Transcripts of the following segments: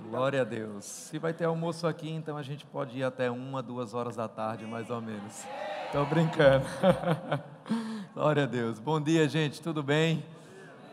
Glória a Deus. Se vai ter almoço aqui, então a gente pode ir até 2 horas da tarde, mais ou menos. Estou brincando. Glória a Deus. Bom dia, gente, tudo bem?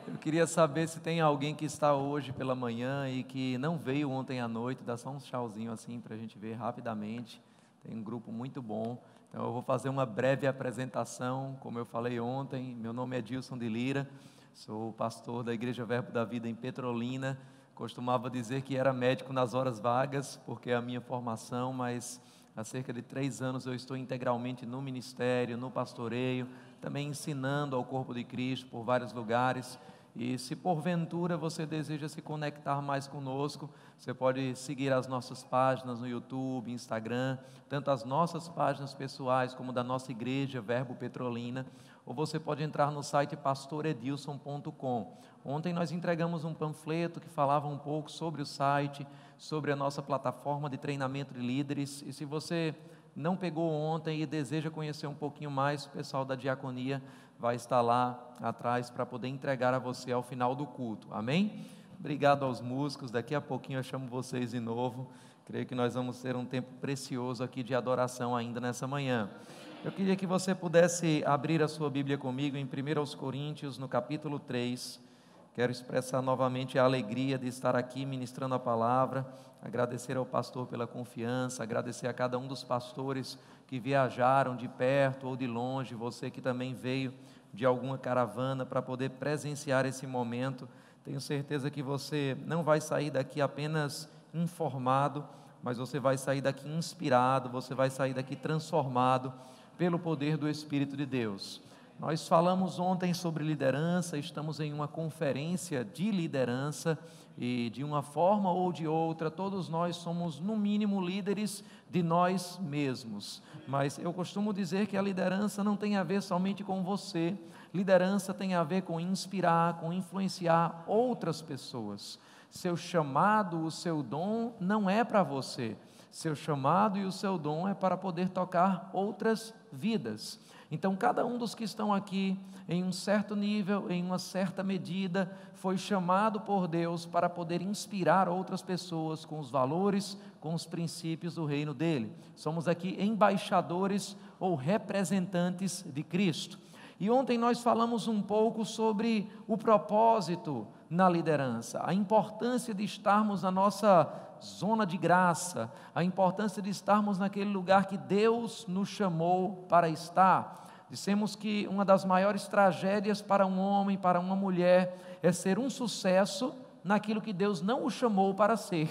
Eu queria saber se tem alguém que está hoje pela manhã e que não veio ontem à noite. Dá só um tchauzinho assim para a gente ver rapidamente. Tem um grupo muito bom. Então eu vou fazer uma breve apresentação. Como eu falei ontem, meu nome é Dilson de Lira. Sou pastor da Igreja Verbo da Vida em Petrolina. Costumava dizer que era médico nas horas vagas, porque é a minha formação, mas há cerca de 3 anos eu estou integralmente no ministério, no pastoreio, também ensinando ao corpo de Cristo por vários lugares. E se porventura você deseja se conectar mais conosco, você pode seguir as nossas páginas no YouTube, Instagram, tanto as nossas páginas pessoais como da nossa igreja, Verbo Petrolina, ou você pode entrar no site pastoredilson.com. Ontem nós entregamos um panfleto que falava um pouco sobre o site, sobre a nossa plataforma de treinamento de líderes, e se você não pegou ontem e deseja conhecer um pouquinho mais, o pessoal da diaconia vai estar lá atrás para poder entregar a você ao final do culto, amém? Obrigado aos músicos, daqui a pouquinho eu chamo vocês de novo. Creio que nós vamos ter um tempo precioso aqui de adoração ainda nessa manhã. Eu queria que você pudesse abrir a sua Bíblia comigo em 1 Coríntios, no capítulo 3. Quero expressar novamente a alegria de estar aqui ministrando a palavra, agradecer ao pastor pela confiança, agradecer a cada um dos pastores que viajaram de perto ou de longe, você que também veio de alguma caravana para poder presenciar esse momento. Tenho certeza que você não vai sair daqui apenas informado, mas você vai sair daqui inspirado, você vai sair daqui transformado pelo poder do Espírito de Deus. Nós falamos ontem sobre liderança, estamos em uma conferência de liderança e de uma forma ou de outra, todos nós somos no mínimo líderes de nós mesmos, mas eu costumo dizer que a liderança não tem a ver somente com você, liderança tem a ver com inspirar, com influenciar outras pessoas. Seu chamado, o seu dom não é para você, seu chamado e o seu dom é para poder tocar outras vidas. Então, cada um dos que estão aqui, em um certo nível, em uma certa medida, foi chamado por Deus para poder inspirar outras pessoas com os valores, com os princípios do reino dele. Somos aqui embaixadores ou representantes de Cristo. E ontem nós falamos um pouco sobre o propósito na liderança, a importância de estarmos na nossa zona de graça, a importância de estarmos naquele lugar que Deus nos chamou para estar. Dissemos que uma das maiores tragédias para um homem, para uma mulher, é ser um sucesso naquilo que Deus não o chamou para ser.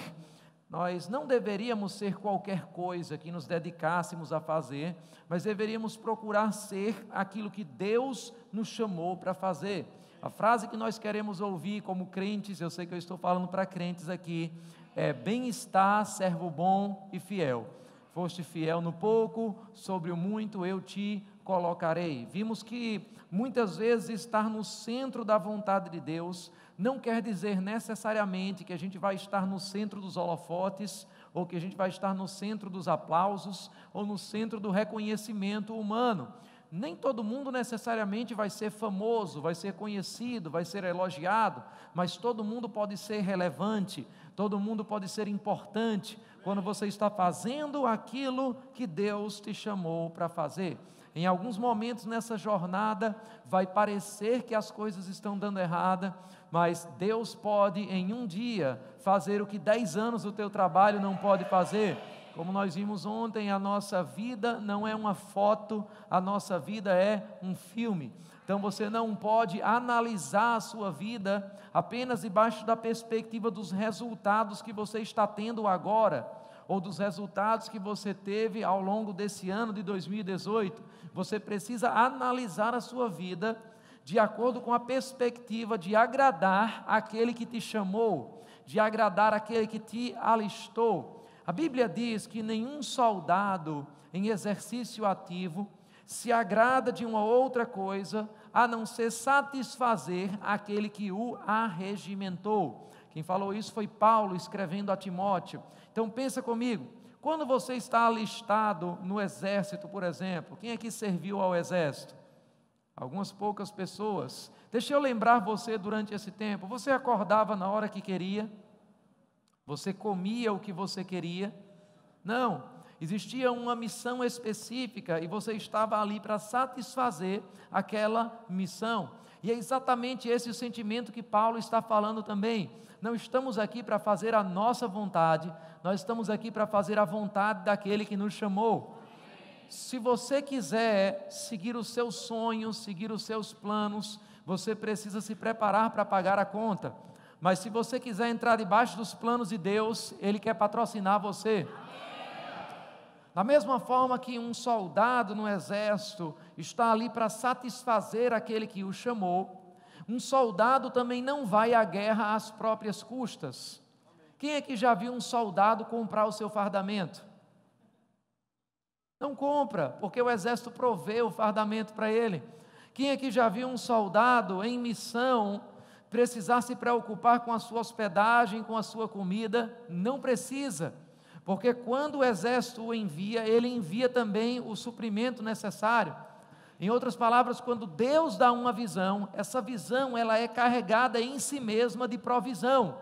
Nós não deveríamos ser qualquer coisa que nos dedicássemos a fazer, mas deveríamos procurar ser aquilo que Deus nos chamou para fazer. A frase que nós queremos ouvir como crentes, eu sei que eu estou falando para crentes aqui, é: bem-estar, servo bom e fiel. Foste fiel no pouco, sobre o muito eu te colocarei. Vimos que muitas vezes estar no centro da vontade de Deus não quer dizer necessariamente que a gente vai estar no centro dos holofotes, ou que a gente vai estar no centro dos aplausos, ou no centro do reconhecimento humano. Nem todo mundo necessariamente vai ser famoso, vai ser conhecido, vai ser elogiado, mas todo mundo pode ser relevante, todo mundo pode ser importante, quando você está fazendo aquilo que Deus te chamou para fazer. Em alguns momentos nessa jornada, vai parecer que as coisas estão dando errada, mas Deus pode em um dia fazer o que 10 anos do teu trabalho não pode fazer. Como nós vimos ontem, a nossa vida não é uma foto, a nossa vida é um filme. Então você não pode analisar a sua vida apenas debaixo da perspectiva dos resultados que você está tendo agora, ou dos resultados que você teve ao longo desse ano de 2018. Você precisa analisar a sua vida de acordo com a perspectiva de agradar aquele que te chamou, de agradar aquele que te alistou. A Bíblia diz que nenhum soldado em exercício ativo se agrada de uma outra coisa, a não ser satisfazer aquele que o arregimentou. Quem falou isso foi Paulo, escrevendo a Timóteo. Então pensa comigo, quando você está alistado no exército, por exemplo, quem aqui serviu ao exército? Algumas poucas pessoas. Deixa eu lembrar você durante esse tempo, você acordava na hora que queria? Você comia o que você queria? Não, existia uma missão específica e você estava ali para satisfazer aquela missão. E é exatamente esse o sentimento que Paulo está falando também. Não estamos aqui para fazer a nossa vontade, nós estamos aqui para fazer a vontade daquele que nos chamou. Se você quiser seguir os seus sonhos, seguir os seus planos, você precisa se preparar para pagar a conta. Mas se você quiser entrar debaixo dos planos de Deus, Ele quer patrocinar você. Da mesma forma que um soldado no exército está ali para satisfazer aquele que o chamou, um soldado também não vai à guerra às próprias custas. Quem é que já viu um soldado comprar o seu fardamento? Não compra, porque o exército provê o fardamento para ele. Quem é que já viu um soldado em missão precisar se preocupar com a sua hospedagem, com a sua comida? Não precisa. Porque quando o exército o envia, ele envia também o suprimento necessário. Em outras palavras, quando Deus dá uma visão, essa visão ela é carregada em si mesma de provisão.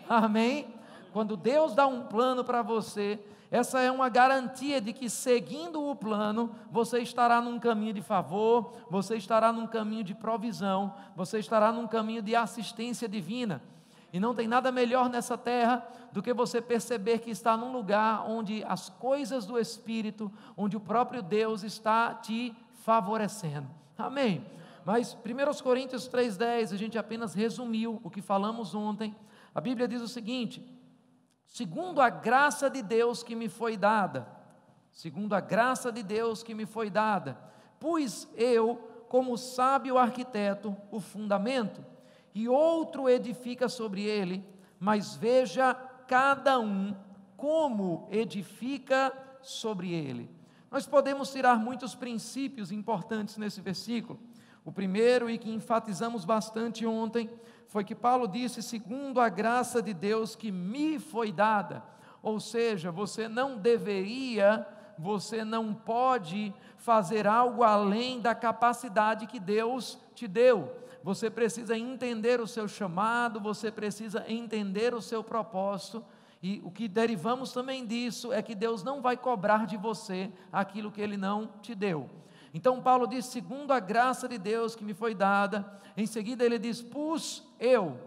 Amém? Quando Deus dá um plano para você, essa é uma garantia de que seguindo o plano, você estará num caminho de favor, você estará num caminho de provisão, você estará num caminho de assistência divina. E não tem nada melhor nessa terra do que você perceber que está num lugar onde as coisas do Espírito, onde o próprio Deus está te favorecendo. Amém? Mas 1 Coríntios 3,10, a gente apenas resumiu o que falamos ontem. A Bíblia diz o seguinte: segundo a graça de Deus que me foi dada, segundo a graça de Deus que me foi dada, pus eu, como sábio arquiteto, o fundamento, e outro edifica sobre ele, mas veja cada um como edifica sobre ele. Nós podemos tirar muitos princípios importantes nesse versículo. O primeiro, e que enfatizamos bastante ontem, foi que Paulo disse, segundo a graça de Deus que me foi dada. Ou seja, você não deveria, você não pode fazer algo além da capacidade que Deus te deu. Você precisa entender o seu chamado, você precisa entender o seu propósito, e o que derivamos também disso é que Deus não vai cobrar de você aquilo que Ele não te deu. Então Paulo diz, segundo a graça de Deus que me foi dada, em seguida ele diz, pus eu.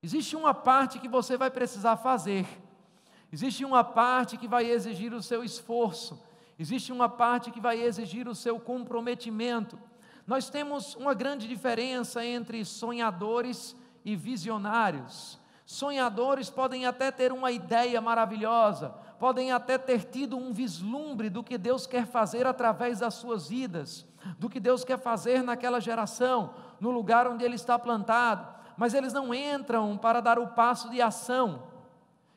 Existe uma parte que você vai precisar fazer, existe uma parte que vai exigir o seu esforço, existe uma parte que vai exigir o seu comprometimento. Nós temos uma grande diferença entre sonhadores e visionários. Sonhadores podem até ter uma ideia maravilhosa, podem até ter tido um vislumbre do que Deus quer fazer através das suas vidas, do que Deus quer fazer naquela geração, no lugar onde ele está plantado, mas eles não entram para dar o passo de ação,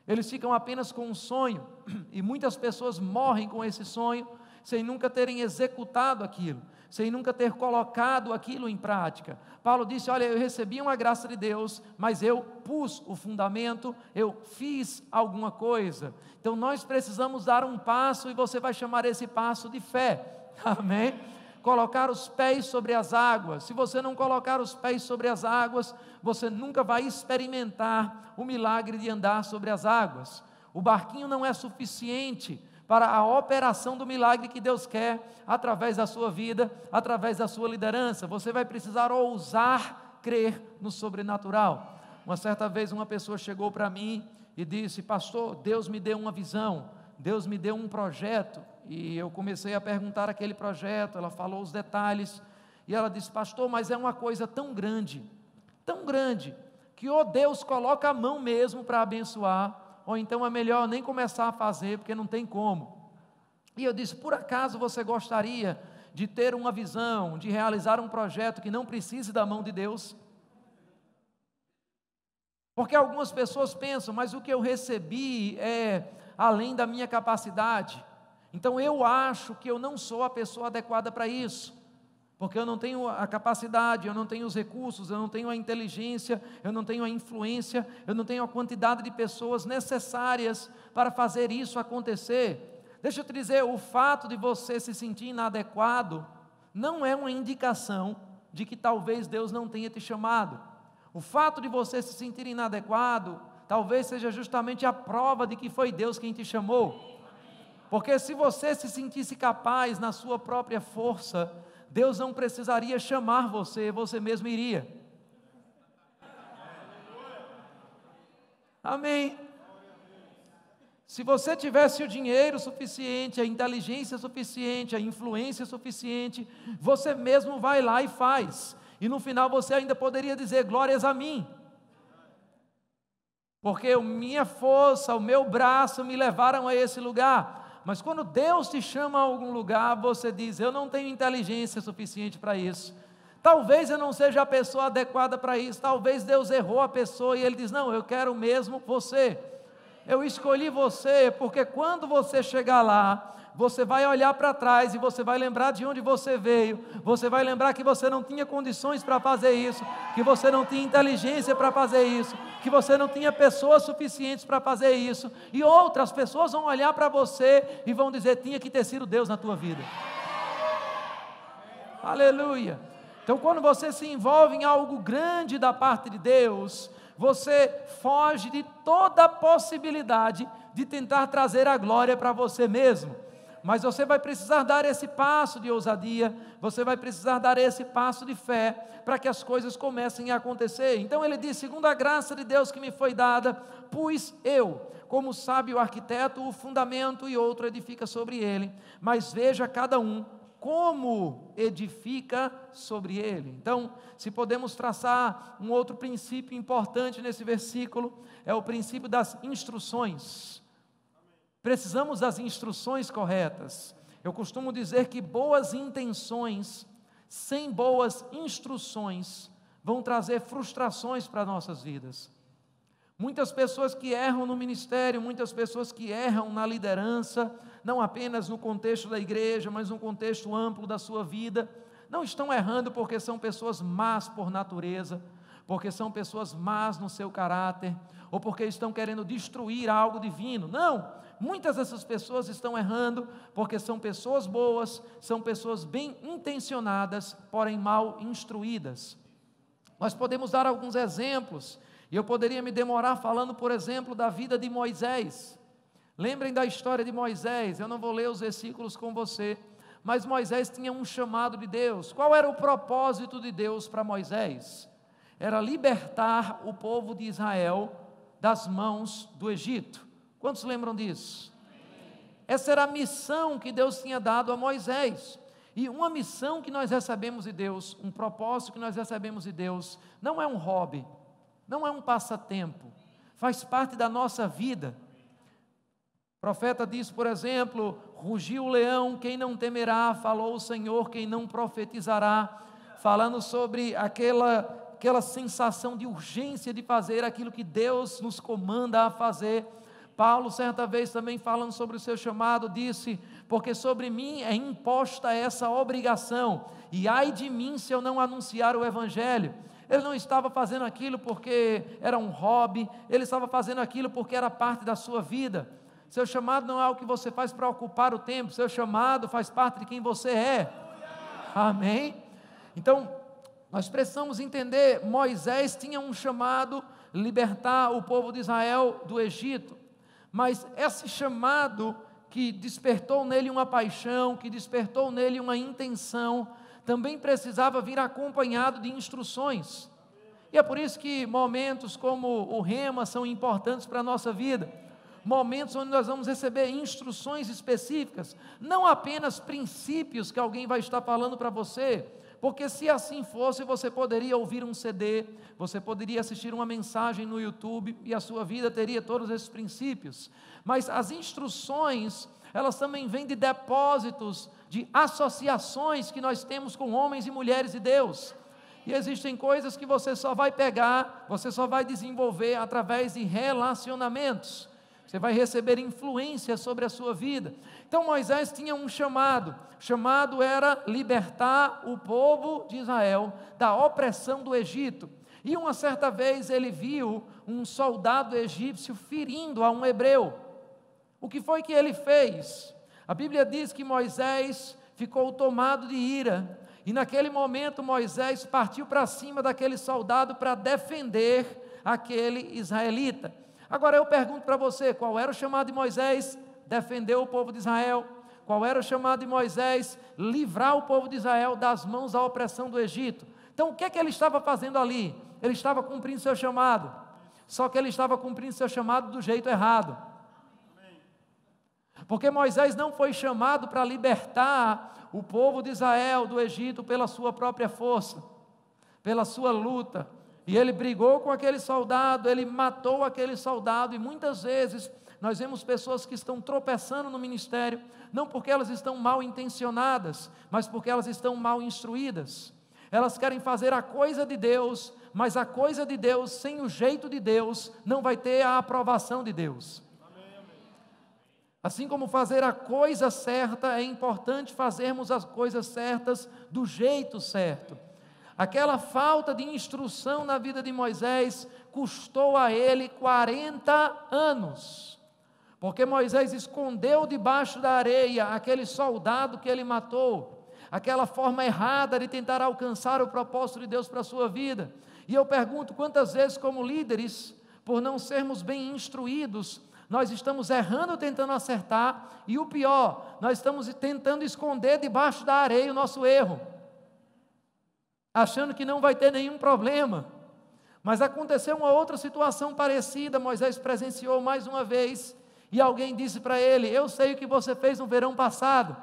eles ficam apenas com um sonho, e muitas pessoas morrem com esse sonho, sem nunca terem executado aquilo, sem nunca ter colocado aquilo em prática. Paulo disse, olha, eu recebi uma graça de Deus, mas eu pus o fundamento, eu fiz alguma coisa. Então nós precisamos dar um passo, e você vai chamar esse passo de fé, amém? Colocar os pés sobre as águas. Se você não colocar os pés sobre as águas, você nunca vai experimentar o milagre de andar sobre as águas. O barquinho não é suficiente para a operação do milagre que Deus quer, através da sua vida, através da sua liderança. Você vai precisar ousar crer no sobrenatural. Uma certa vez uma pessoa chegou para mim e disse, pastor, Deus me deu uma visão, Deus me deu um projeto, e eu comecei a perguntar aquele projeto, ela falou os detalhes, e ela disse, pastor, mas é uma coisa tão grande, que ou Deus coloca a mão mesmo para abençoar, ou então é melhor nem começar a fazer, porque não tem como. E eu disse, por acaso você gostaria de ter uma visão, de realizar um projeto que não precise da mão de Deus? Porque algumas pessoas pensam, mas o que eu recebi é além da minha capacidade, então eu acho que eu não sou a pessoa adequada para isso, porque eu não tenho a capacidade, eu não tenho os recursos, eu não tenho a inteligência, eu não tenho a influência, eu não tenho a quantidade de pessoas necessárias para fazer isso acontecer. Deixa eu te dizer, o fato de você se sentir inadequado não é uma indicação de que talvez Deus não tenha te chamado. O fato de você se sentir inadequado talvez seja justamente a prova de que foi Deus quem te chamou. Porque se você se sentisse capaz na sua própria força, Deus não precisaria chamar você, você mesmo iria. Amém. Se você tivesse o dinheiro suficiente, a inteligência suficiente, a influência suficiente, você mesmo vai lá e faz. E no final você ainda poderia dizer glórias a mim. Porque a minha força, o meu braço me levaram a esse lugar. Mas quando Deus te chama a algum lugar, você diz, eu não tenho inteligência suficiente para isso. Talvez eu não seja a pessoa adequada para isso. Talvez Deus errou a pessoa e Ele diz, não, eu quero mesmo você. Eu escolhi você porque quando você chegar lá, você vai olhar para trás e você vai lembrar de onde você veio. Você vai lembrar que você não tinha condições para fazer isso, que você não tinha inteligência para fazer isso, que você não tinha pessoas suficientes para fazer isso. E outras pessoas vão olhar para você e vão dizer, tinha que ter sido Deus na tua vida. Aleluia. Então quando você se envolve em algo grande da parte de Deus, você foge de toda a possibilidade de tentar trazer a glória para você mesmo. Mas você vai precisar dar esse passo de ousadia, você vai precisar dar esse passo de fé, para que as coisas comecem a acontecer. Então ele diz, segundo a graça de Deus que me foi dada, pus eu, como sábio arquiteto, o fundamento e outro edifica sobre ele. Mas veja cada um como edifica sobre ele. Então, se podemos traçar um outro princípio importante nesse versículo, é o princípio das instruções. Precisamos das instruções corretas. Eu costumo dizer que boas intenções, sem boas instruções, vão trazer frustrações para nossas vidas. Muitas pessoas que erram no ministério, muitas pessoas que erram na liderança, não apenas no contexto da igreja, mas no contexto amplo da sua vida, não estão errando porque são pessoas más por natureza, porque são pessoas más no seu caráter, ou porque estão querendo destruir algo divino. Não, muitas dessas pessoas estão errando porque são pessoas boas, são pessoas bem intencionadas, porém mal instruídas. Nós podemos dar alguns exemplos, e eu poderia me demorar falando, por exemplo, da vida de Moisés. Lembrem da história de Moisés, eu não vou ler os versículos com você, mas Moisés tinha um chamado de Deus. Qual era o propósito de Deus para Moisés? Era libertar o povo de Israel das mãos do Egito. Quantos lembram disso? Essa era a missão que Deus tinha dado a Moisés. E uma missão que nós recebemos de Deus, um propósito que nós recebemos de Deus, não é um hobby, não é um passatempo, faz parte da nossa vida. O profeta diz, por exemplo, rugiu o leão, quem não temerá, falou o Senhor, quem não profetizará, falando sobre aquela sensação de urgência de fazer aquilo que Deus nos comanda a fazer. Paulo, certa vez também falando sobre o seu chamado, disse, porque sobre mim é imposta essa obrigação, e ai de mim se eu não anunciar o Evangelho. Ele não estava fazendo aquilo porque era um hobby, ele estava fazendo aquilo porque era parte da sua vida. Seu chamado não é algo que você faz para ocupar o tempo, seu chamado faz parte de quem você é. Amém? Então, nós precisamos entender, Moisés tinha um chamado, libertar o povo de Israel do Egito, mas esse chamado que despertou nele uma paixão, que despertou nele uma intenção, também precisava vir acompanhado de instruções. E é por isso que momentos como o Rema são importantes para a nossa vida. Momentos onde nós vamos receber instruções específicas, não apenas princípios que alguém vai estar falando para você, porque se assim fosse, você poderia ouvir um CD, você poderia assistir uma mensagem no YouTube e a sua vida teria todos esses princípios. Mas as instruções, elas também vêm de depósitos, de associações que nós temos com homens e mulheres de Deus. E existem coisas que você só vai pegar, você só vai desenvolver através de relacionamentos. Você vai receber influência sobre a sua vida. Então Moisés tinha um chamado. O chamado era libertar o povo de Israel da opressão do Egito. E uma certa vez ele viu um soldado egípcio ferindo a um hebreu. O que foi que ele fez? A Bíblia diz que Moisés ficou tomado de ira. E naquele momento Moisés partiu para cima daquele soldado para defender aquele israelita. Agora eu pergunto para você, qual era o chamado de Moisés? Defender o povo de Israel. Qual era o chamado de Moisés? Livrar o povo de Israel das mãos da opressão do Egito. Então o que é que ele estava fazendo ali? Ele estava cumprindo seu chamado, só que ele estava cumprindo seu chamado do jeito errado. Porque Moisés não foi chamado para libertar o povo de Israel do Egito pela sua própria força, pela sua luta. E ele brigou com aquele soldado, ele matou aquele soldado, e muitas vezes nós vemos pessoas que estão tropeçando no ministério, não porque elas estão mal intencionadas, mas porque elas estão mal instruídas. Elas querem fazer a coisa de Deus, mas a coisa de Deus, sem o jeito de Deus, não vai ter a aprovação de Deus. Assim como fazer a coisa certa, é importante fazermos as coisas certas do jeito certo. Aquela falta de instrução na vida de Moisés custou a ele 40 anos. Porque Moisés escondeu debaixo da areia aquele soldado que ele matou, aquela forma errada de tentar alcançar o propósito de Deus para a sua vida. E eu pergunto, quantas vezes como líderes, por não sermos bem instruídos, nós estamos errando tentando acertar, e o pior, nós estamos tentando esconder debaixo da areia o nosso erro, achando que não vai ter nenhum problema. Mas aconteceu uma outra situação parecida. Moisés presenciou mais uma vez, e alguém disse para ele: eu sei o que você fez no verão passado.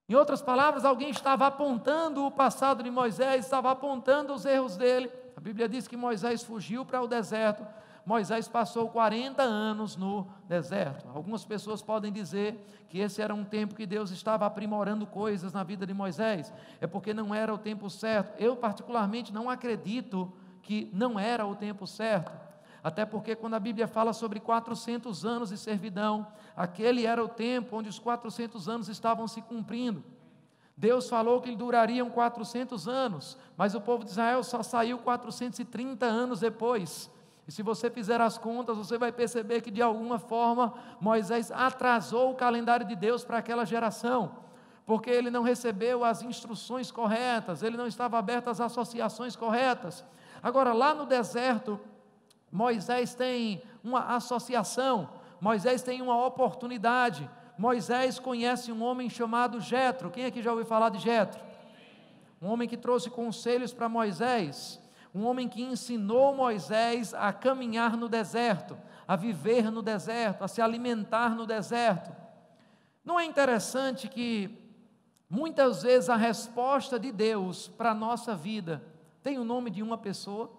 Em outras palavras, alguém estava apontando o passado de Moisés, estava apontando os erros dele. A Bíblia diz que Moisés fugiu para o deserto. Moisés passou 40 anos no deserto. Algumas pessoas podem dizer que esse era um tempo que Deus estava aprimorando coisas na vida de Moisés. É porque não era o tempo certo. Eu particularmente não acredito que não era o tempo certo. Até porque quando a Bíblia fala sobre 400 anos de servidão, aquele era o tempo onde os 400 anos estavam se cumprindo. Deus falou que durariam 400 anos, mas o povo de Israel só saiu 430 anos depois. E se você fizer as contas, você vai perceber que de alguma forma Moisés atrasou o calendário de Deus para aquela geração, porque ele não recebeu as instruções corretas, ele não estava aberto às associações corretas. Agora, lá no deserto, Moisés tem uma associação, Moisés tem uma oportunidade. Moisés conhece um homem chamado Jetro. Quem aqui já ouviu falar de Jetro? Um homem que trouxe conselhos para Moisés, um homem que ensinou Moisés a caminhar no deserto, a viver no deserto, a se alimentar no deserto. Não é interessante que muitas vezes a resposta de Deus para a nossa vida tem o nome de uma pessoa?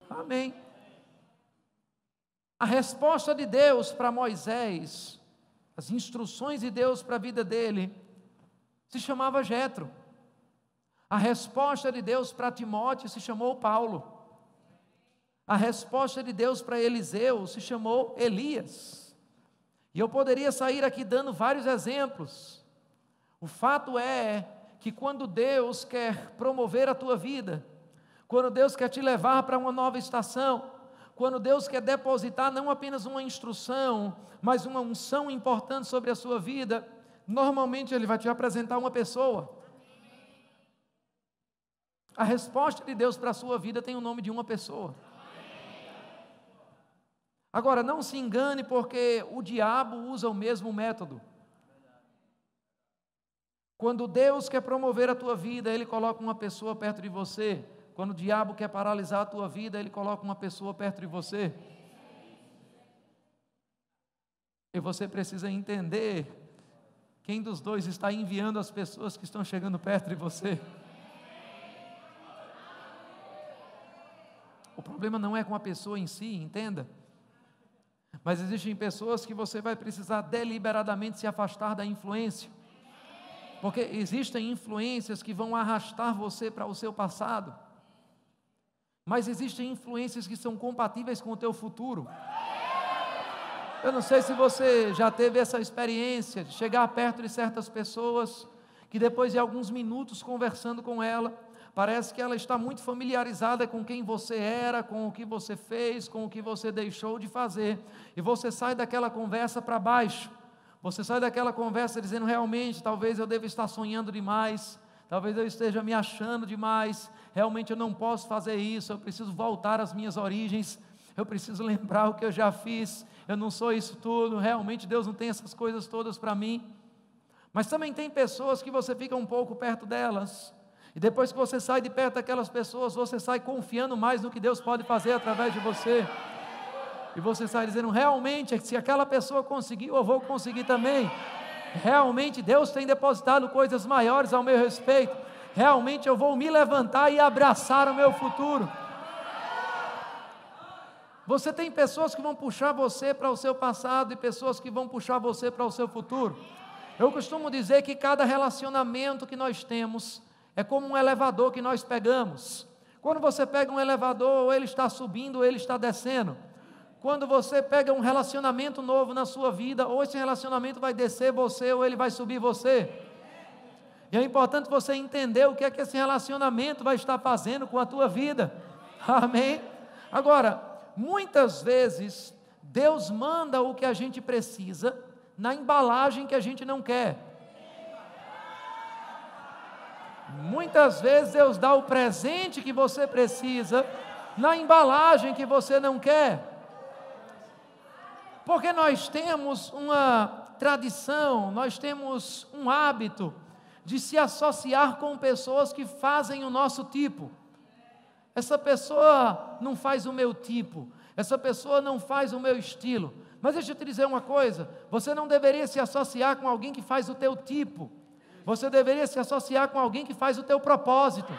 Amém. A resposta de Deus para Moisés, as instruções de Deus para a vida dele, se chamava Jetro. A resposta de Deus para Timóteo se chamou Paulo. A resposta de Deus para Eliseu se chamou Elias. E eu poderia sair aqui dando vários exemplos. O fato é que quando Deus quer promover a tua vida, quando Deus quer te levar para uma nova estação, quando Deus quer depositar não apenas uma instrução, mas uma unção importante sobre a sua vida, normalmente Ele vai te apresentar uma pessoa. A resposta de Deus para a sua vida tem o nome de uma pessoa. Agora, não se engane, porque o diabo usa o mesmo método. Quando Deus quer promover a tua vida, Ele coloca uma pessoa perto de você. Quando o diabo quer paralisar a tua vida, ele coloca uma pessoa perto de você. E você precisa entender quem dos dois está enviando as pessoas que estão chegando perto de você. O problema não é com a pessoa em si, entenda. Mas existem pessoas que você vai precisar deliberadamente se afastar da influência. Porque existem influências que vão arrastar você para o seu passado. Mas existem influências que são compatíveis com o teu futuro. Eu não sei se você já teve essa experiência de chegar perto de certas pessoas, que depois de alguns minutos conversando com ela, parece que ela está muito familiarizada com quem você era, com o que você fez, com o que você deixou de fazer, e você sai daquela conversa para baixo, você sai daquela conversa dizendo: realmente, talvez eu deva estar sonhando demais, talvez eu esteja me achando demais, realmente eu não posso fazer isso, eu preciso voltar às minhas origens, eu preciso lembrar o que eu já fiz, eu não sou isso tudo, realmente Deus não tem essas coisas todas para mim. Mas também tem pessoas que você fica um pouco perto delas, e depois que você sai de perto daquelas pessoas, você sai confiando mais no que Deus pode fazer através de você, e você sai dizendo, realmente, se aquela pessoa conseguiu, eu vou conseguir também. Realmente Deus tem depositado coisas maiores ao meu respeito, realmente eu vou me levantar e abraçar o meu futuro. Você tem pessoas que vão puxar você para o seu passado, e pessoas que vão puxar você para o seu futuro. Eu costumo dizer que cada relacionamento que nós temos é como um elevador que nós pegamos. Quando você pega um elevador, ou ele está subindo, ou ele está descendo. Quando você pega um relacionamento novo na sua vida, ou esse relacionamento vai descer você, ou ele vai subir você. E é importante você entender o que é que esse relacionamento vai estar fazendo com a tua vida. Amém? Agora, muitas vezes, Deus manda o que a gente precisa, na embalagem que a gente não quer. Muitas vezes Deus dá o presente que você precisa, na embalagem que você não quer. Porque nós temos uma tradição, nós temos um hábito de se associar com pessoas que fazem o nosso tipo. Essa pessoa não faz o meu tipo, essa pessoa não faz o meu estilo. Mas deixa eu te dizer uma coisa, você não deveria se associar com alguém que faz o teu tipo, você deveria se associar com alguém que faz o teu propósito.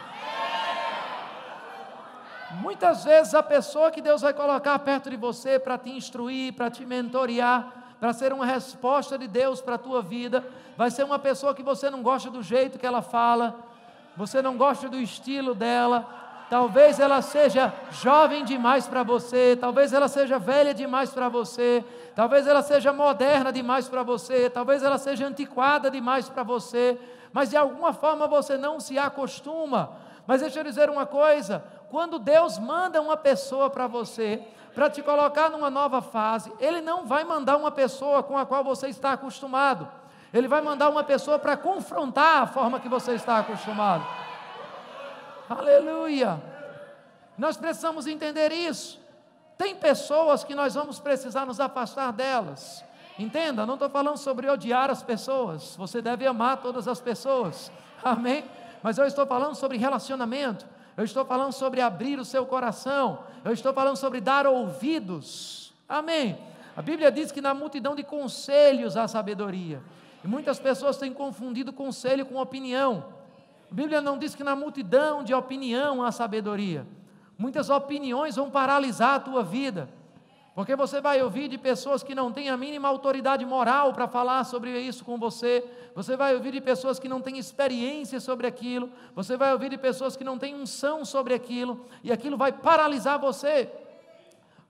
Muitas vezes a pessoa que Deus vai colocar perto de você para te instruir, para te mentorear, para ser uma resposta de Deus para a tua vida, vai ser uma pessoa que você não gosta do jeito que ela fala, você não gosta do estilo dela. Talvez ela seja jovem demais para você, talvez ela seja velha demais para você, talvez ela seja moderna demais para você, talvez ela seja antiquada demais para você, mas de alguma forma você não se acostuma. Mas deixa eu dizer uma coisa, quando Deus manda uma pessoa para você, para te colocar numa nova fase, Ele não vai mandar uma pessoa com a qual você está acostumado, Ele vai mandar uma pessoa para confrontar a forma que você está acostumado. Aleluia! Nós precisamos entender isso. Tem pessoas que nós vamos precisar nos afastar delas. Entenda, não estou falando sobre odiar as pessoas. Você deve amar todas as pessoas. Amém? Mas eu estou falando sobre relacionamento. Eu estou falando sobre abrir o seu coração. Eu estou falando sobre dar ouvidos. Amém? A Bíblia diz que na multidão de conselhos há sabedoria. E muitas pessoas têm confundido conselho com opinião. A Bíblia não diz que na multidão de opinião há sabedoria. Muitas opiniões vão paralisar a tua vida, porque você vai ouvir de pessoas que não têm a mínima autoridade moral para falar sobre isso com você, você vai ouvir de pessoas que não têm experiência sobre aquilo, você vai ouvir de pessoas que não têm unção sobre aquilo, e aquilo vai paralisar você.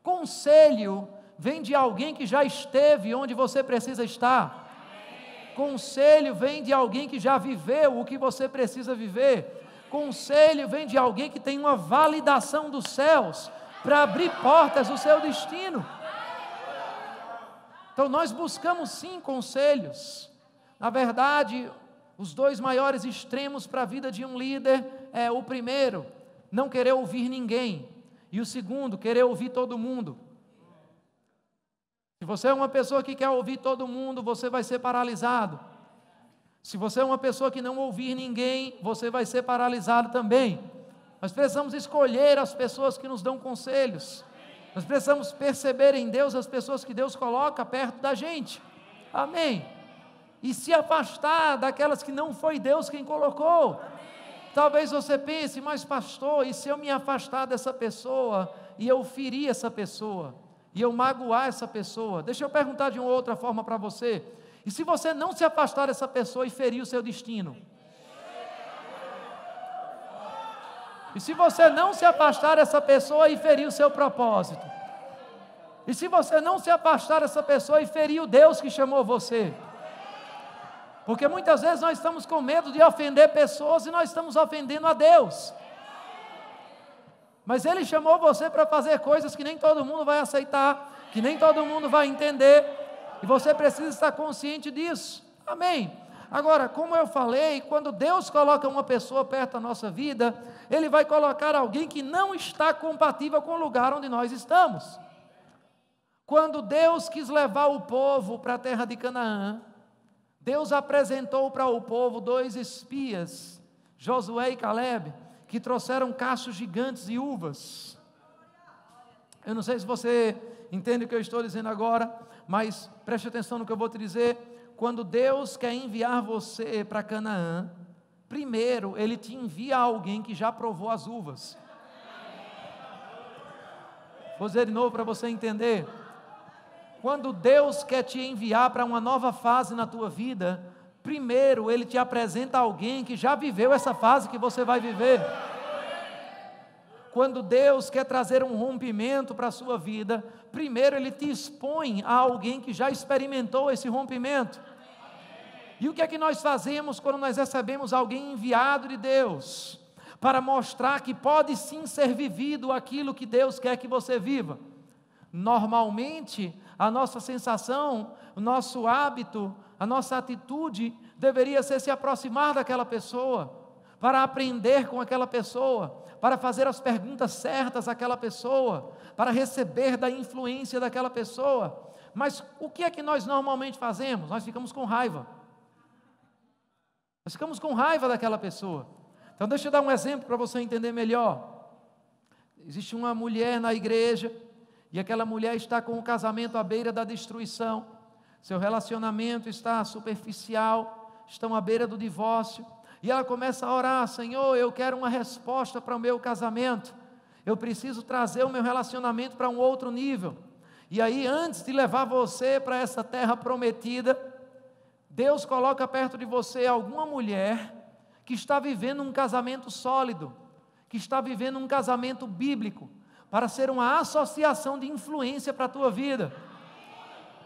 Conselho vem de alguém que já esteve onde você precisa estar. Conselho vem de alguém que já viveu o que você precisa viver. Conselho vem de alguém que tem uma validação dos céus para abrir portas do seu destino. Então nós buscamos sim conselhos. Na verdade, os dois maiores extremos para a vida de um líder é o primeiro, não querer ouvir ninguém, e o segundo, querer ouvir todo mundo. Se você é uma pessoa que quer ouvir todo mundo, você vai ser paralisado. Se você é uma pessoa que não ouvir ninguém, você vai ser paralisado também. Nós precisamos escolher as pessoas que nos dão conselhos. Nós precisamos perceber em Deus as pessoas que Deus coloca perto da gente. Amém? E se afastar daquelas que não foi Deus quem colocou. Talvez você pense, mas pastor, e se eu me afastar dessa pessoa, e eu ferir essa pessoa, e eu magoar essa pessoa? Deixa eu perguntar de uma outra forma para você. E se você não se afastar dessa pessoa e ferir o seu destino? E se você não se afastar dessa pessoa e ferir o seu propósito? E se você não se afastar dessa pessoa e ferir o Deus que chamou você? Porque muitas vezes nós estamos com medo de ofender pessoas e nós estamos ofendendo a Deus. Mas Ele chamou você para fazer coisas que nem todo mundo vai aceitar, que nem todo mundo vai entender, e você precisa estar consciente disso. Amém? Agora, como eu falei, quando Deus coloca uma pessoa perto da nossa vida, Ele vai colocar alguém que não está compatível com o lugar onde nós estamos. Quando Deus quis levar o povo para a terra de Canaã, Deus apresentou para o povo 2 espias, Josué e Caleb, que trouxeram cachos gigantes e uvas. Eu não sei se você entende o que eu estou dizendo agora, mas preste atenção no que eu vou te dizer. Quando Deus quer enviar você para Canaã, primeiro Ele te envia alguém que já provou as uvas. Vou dizer de novo para você entender. Quando Deus quer te enviar para uma nova fase na tua vida, primeiro Ele te apresenta alguém que já viveu essa fase que você vai viver. Quando Deus quer trazer um rompimento para a sua vida, primeiro Ele te expõe a alguém que já experimentou esse rompimento. E o que é que nós fazemos quando nós recebemos alguém enviado de Deus? Para mostrar que pode sim ser vivido aquilo que Deus quer que você viva. Normalmente, a nossa sensação, o nosso hábito, a nossa atitude deveria ser se aproximar daquela pessoa, para aprender com aquela pessoa, para fazer as perguntas certas àquela pessoa, para receber da influência daquela pessoa. Mas o que é que nós normalmente fazemos? Nós ficamos com raiva. Nós ficamos com raiva daquela pessoa. Então deixa eu dar um exemplo para você entender melhor. Existe uma mulher na igreja, e aquela mulher está com o casamento à beira da destruição. Seu relacionamento está superficial, estão à beira do divórcio. E ela começa a orar: Senhor, eu quero uma resposta para o meu casamento. Eu preciso trazer o meu relacionamento para um outro nível. E aí, antes de levar você para essa terra prometida, Deus coloca perto de você alguma mulher que está vivendo um casamento sólido, que está vivendo um casamento bíblico, para ser uma associação de influência para a tua vida.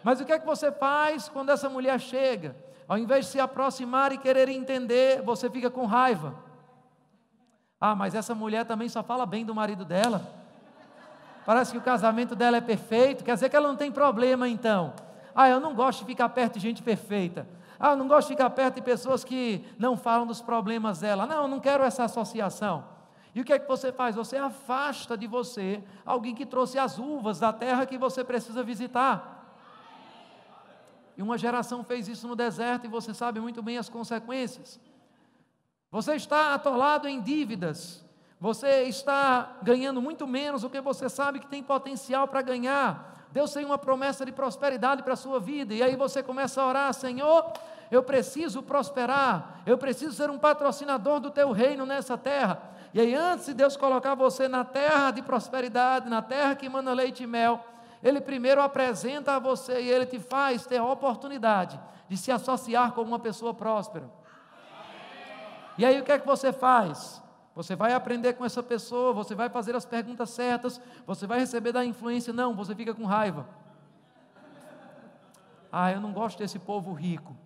Mas o que é que você faz quando essa mulher chega? Ao invés de se aproximar e querer entender, você fica com raiva. Ah, mas essa mulher também só fala bem do marido dela. Parece que o casamento dela é perfeito, quer dizer que ela não tem problema então. Ah, eu não gosto de ficar perto de gente perfeita. Ah, eu não gosto de ficar perto de pessoas que não falam dos problemas dela. Não, eu não quero essa associação. E o que é que você faz? Você afasta de você alguém que trouxe as uvas da terra que você precisa visitar. E uma geração fez isso no deserto e você sabe muito bem as consequências. Você está atolado em dívidas. Você está ganhando muito menos do que você sabe que tem potencial para ganhar. Deus tem uma promessa de prosperidade para a sua vida. E aí você começa a orar: Senhor, eu preciso prosperar. Eu preciso ser um patrocinador do teu reino nessa terra. E aí, antes de Deus colocar você na terra de prosperidade, na terra que emana leite e mel, Ele primeiro apresenta a você e Ele te faz ter a oportunidade de se associar com uma pessoa próspera. E aí o que é que você faz? Você vai aprender com essa pessoa, você vai fazer as perguntas certas, você vai receber da influência. Não, você fica com raiva. Ah, eu não gosto desse povo rico.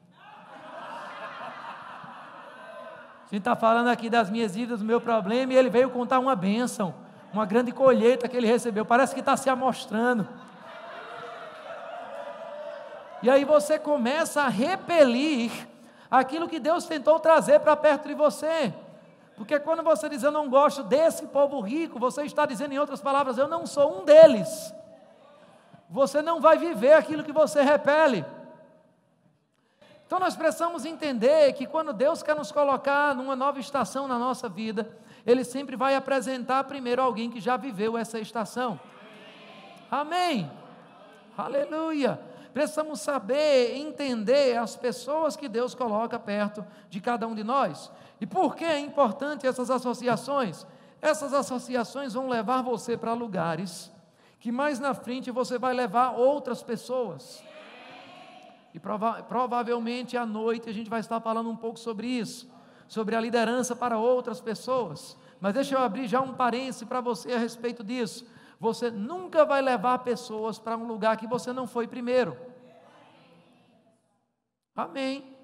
A gente está falando aqui das minhas dívidas, do meu problema, e ele veio contar uma bênção, uma grande colheita que ele recebeu. Parece que está se amostrando. E aí você começa a repelir aquilo que Deus tentou trazer para perto de você. Porque quando você diz: eu não gosto desse povo rico, você está dizendo, em outras palavras, eu não sou um deles. Você não vai viver aquilo que você repele. Então nós precisamos entender que quando Deus quer nos colocar numa nova estação na nossa vida, Ele sempre vai apresentar primeiro alguém que já viveu essa estação. Amém. Aleluia. Precisamos saber, entender as pessoas que Deus coloca perto de cada um de nós. E por que é importante essas associações? Essas associações vão levar você para lugares que mais na frente você vai levar outras pessoas. E provavelmente à noite a gente vai estar falando um pouco sobre isso, sobre a liderança para outras pessoas. Mas deixa eu abrir já um parêntese para você a respeito disso. Você nunca vai levar pessoas para um lugar que você não foi primeiro. Amém.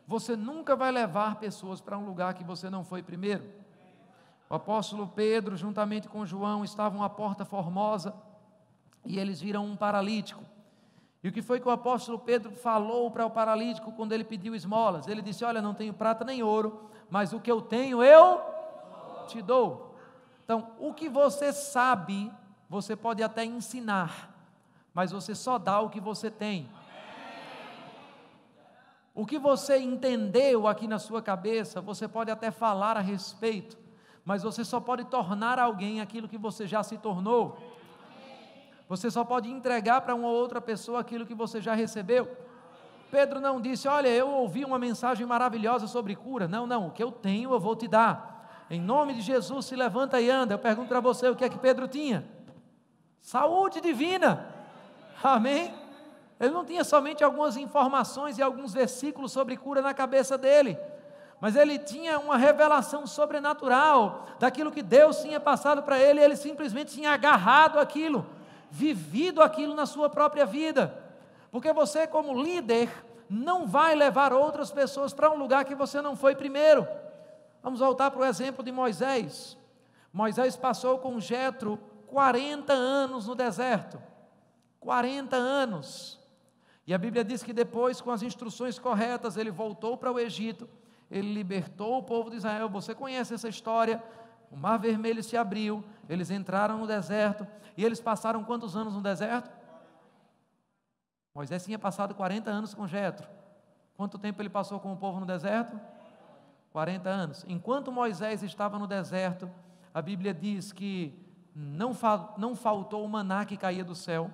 Você nunca vai levar pessoas para um lugar que você não foi primeiro. O apóstolo Pedro, juntamente com João, estavam à porta formosa e eles viram um paralítico. E o que foi que o apóstolo Pedro falou para o paralítico quando ele pediu esmolas? Ele disse: olha, não tenho prata nem ouro, mas o que eu tenho eu te dou. Então, o que você sabe, você pode até ensinar, mas você só dá o que você tem. O que você entendeu aqui na sua cabeça, você pode até falar a respeito, mas você só pode tornar alguém aquilo que você já se tornou. Você só pode entregar para uma outra pessoa aquilo que você já recebeu. Pedro não disse: olha, eu ouvi uma mensagem maravilhosa sobre cura. Não, o que eu tenho eu vou te dar. Em nome de Jesus, se levanta e anda. Eu pergunto para você, o que é que Pedro tinha? Saúde divina. Amém? Ele não tinha somente algumas informações e alguns versículos sobre cura na cabeça dele, mas ele tinha uma revelação sobrenatural daquilo que Deus tinha passado para ele, e ele simplesmente tinha agarrado aquilo, vivido aquilo na sua própria vida. Porque você, como líder, não vai levar outras pessoas para um lugar que você não foi primeiro. Vamos voltar para o exemplo de Moisés. Moisés passou com Jetro 40 anos no deserto. 40 anos. E a Bíblia diz que depois, com as instruções corretas, ele voltou para o Egito, ele libertou o povo de Israel. Você conhece essa história? O Mar Vermelho se abriu, eles entraram no deserto, e eles passaram quantos anos no deserto? Moisés tinha passado 40 anos com Jetro. Quanto tempo ele passou com o povo no deserto? 40 anos. Enquanto Moisés estava no deserto, a Bíblia diz que não faltou o maná que caía do céu.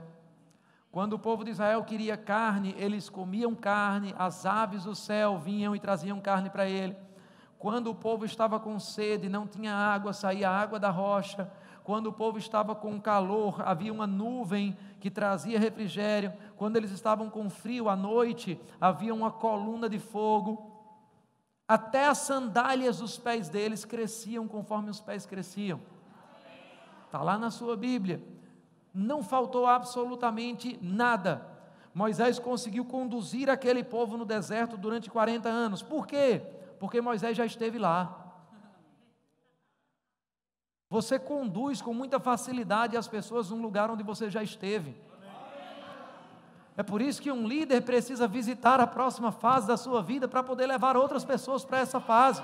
Quando o povo de Israel queria carne, eles comiam carne, as aves do céu vinham e traziam carne para ele. Quando o povo estava com sede, não tinha água, saía água da rocha. Quando o povo estava com calor, havia uma nuvem que trazia refrigério. Quando eles estavam com frio à noite, havia uma coluna de fogo. Até as sandálias dos pés deles cresciam conforme os pés cresciam. Está lá na sua Bíblia. Não faltou absolutamente nada. Moisés conseguiu conduzir aquele povo no deserto durante 40 anos. Por quê? Porque Moisés já esteve lá. Você conduz com muita facilidade as pessoas num lugar onde você já esteve. É por isso que um líder precisa visitar a próxima fase da sua vida para poder levar outras pessoas para essa fase.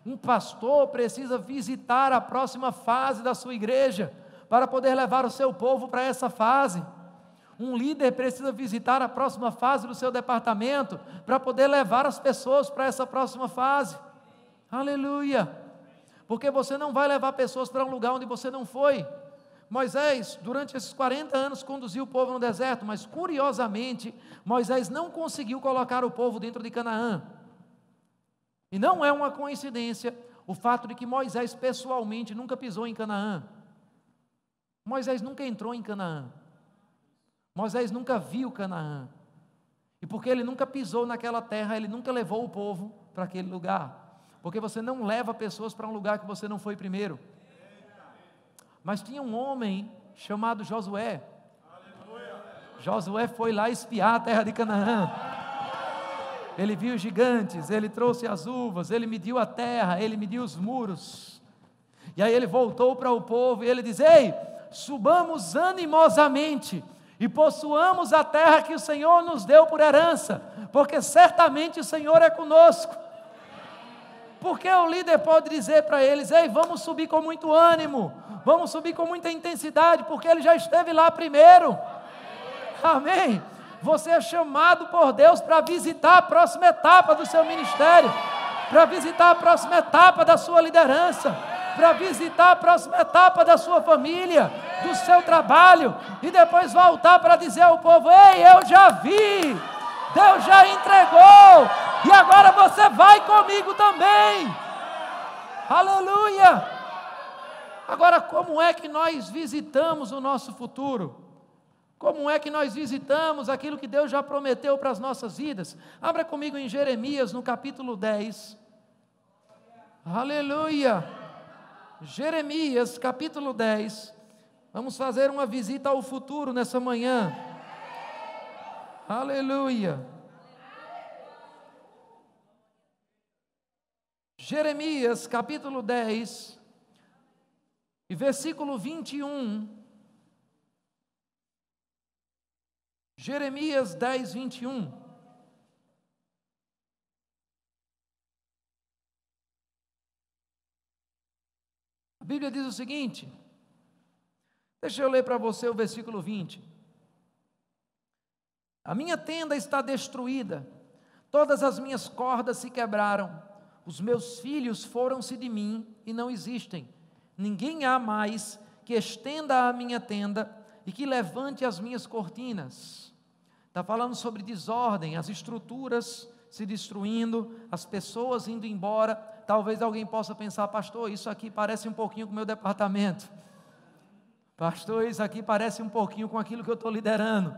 Um pastor precisa visitar a próxima fase da sua igreja para poder levar o seu povo para essa fase. Um líder precisa visitar a próxima fase do seu departamento para poder levar as pessoas para essa próxima fase. Aleluia! Porque você não vai levar pessoas para um lugar onde você não foi. Moisés, durante esses 40 anos, conduziu o povo no deserto, mas curiosamente, Moisés não conseguiu colocar o povo dentro de Canaã. E não é uma coincidência o fato de que Moisés pessoalmente nunca pisou em Canaã. Moisés nunca entrou em Canaã. Moisés nunca viu Canaã. E porque ele nunca pisou naquela terra, ele nunca levou o povo para aquele lugar. Porque você não leva pessoas para um lugar que você não foi primeiro. Mas tinha um homem chamado Josué. Josué foi lá espiar a terra de Canaã. Ele viu os gigantes, ele trouxe as uvas, ele mediu a terra, ele mediu os muros. E aí ele voltou para o povo e ele diz: ei, subamos animosamente e possuamos a terra que o Senhor nos deu por herança, porque certamente o Senhor é conosco. Porque o líder pode dizer para eles: ei, vamos subir com muito ânimo, vamos subir com muita intensidade, porque ele já esteve lá primeiro. Amém? Você é chamado por Deus para visitar a próxima etapa do seu ministério, para visitar a próxima etapa da sua liderança, para visitar a próxima etapa da sua família, do seu trabalho, e depois voltar para dizer ao povo: ei, eu já vi, Deus já entregou, e agora você vai comigo também. Aleluia! Agora, como é que nós visitamos o nosso futuro? Como é que nós visitamos aquilo que Deus já prometeu para as nossas vidas? Abra comigo em Jeremias, no capítulo 10. Aleluia! Jeremias, capítulo 10. Vamos fazer uma visita ao futuro nessa manhã. Aleluia! Jeremias, capítulo 10, e versículo 21. Jeremias 10, 21. A Bíblia diz o seguinte, deixa eu ler para você o versículo 20. A minha tenda está destruída, todas as minhas cordas se quebraram, os meus filhos foram-se de mim e não existem. Ninguém há mais que estenda a minha tenda e que levante as minhas cortinas. Está falando sobre desordem, as estruturas se destruindo, as pessoas indo embora. Talvez alguém possa pensar, pastor, isso aqui parece um pouquinho com o meu departamento. Pastor, isso aqui parece um pouquinho com aquilo que eu estou liderando.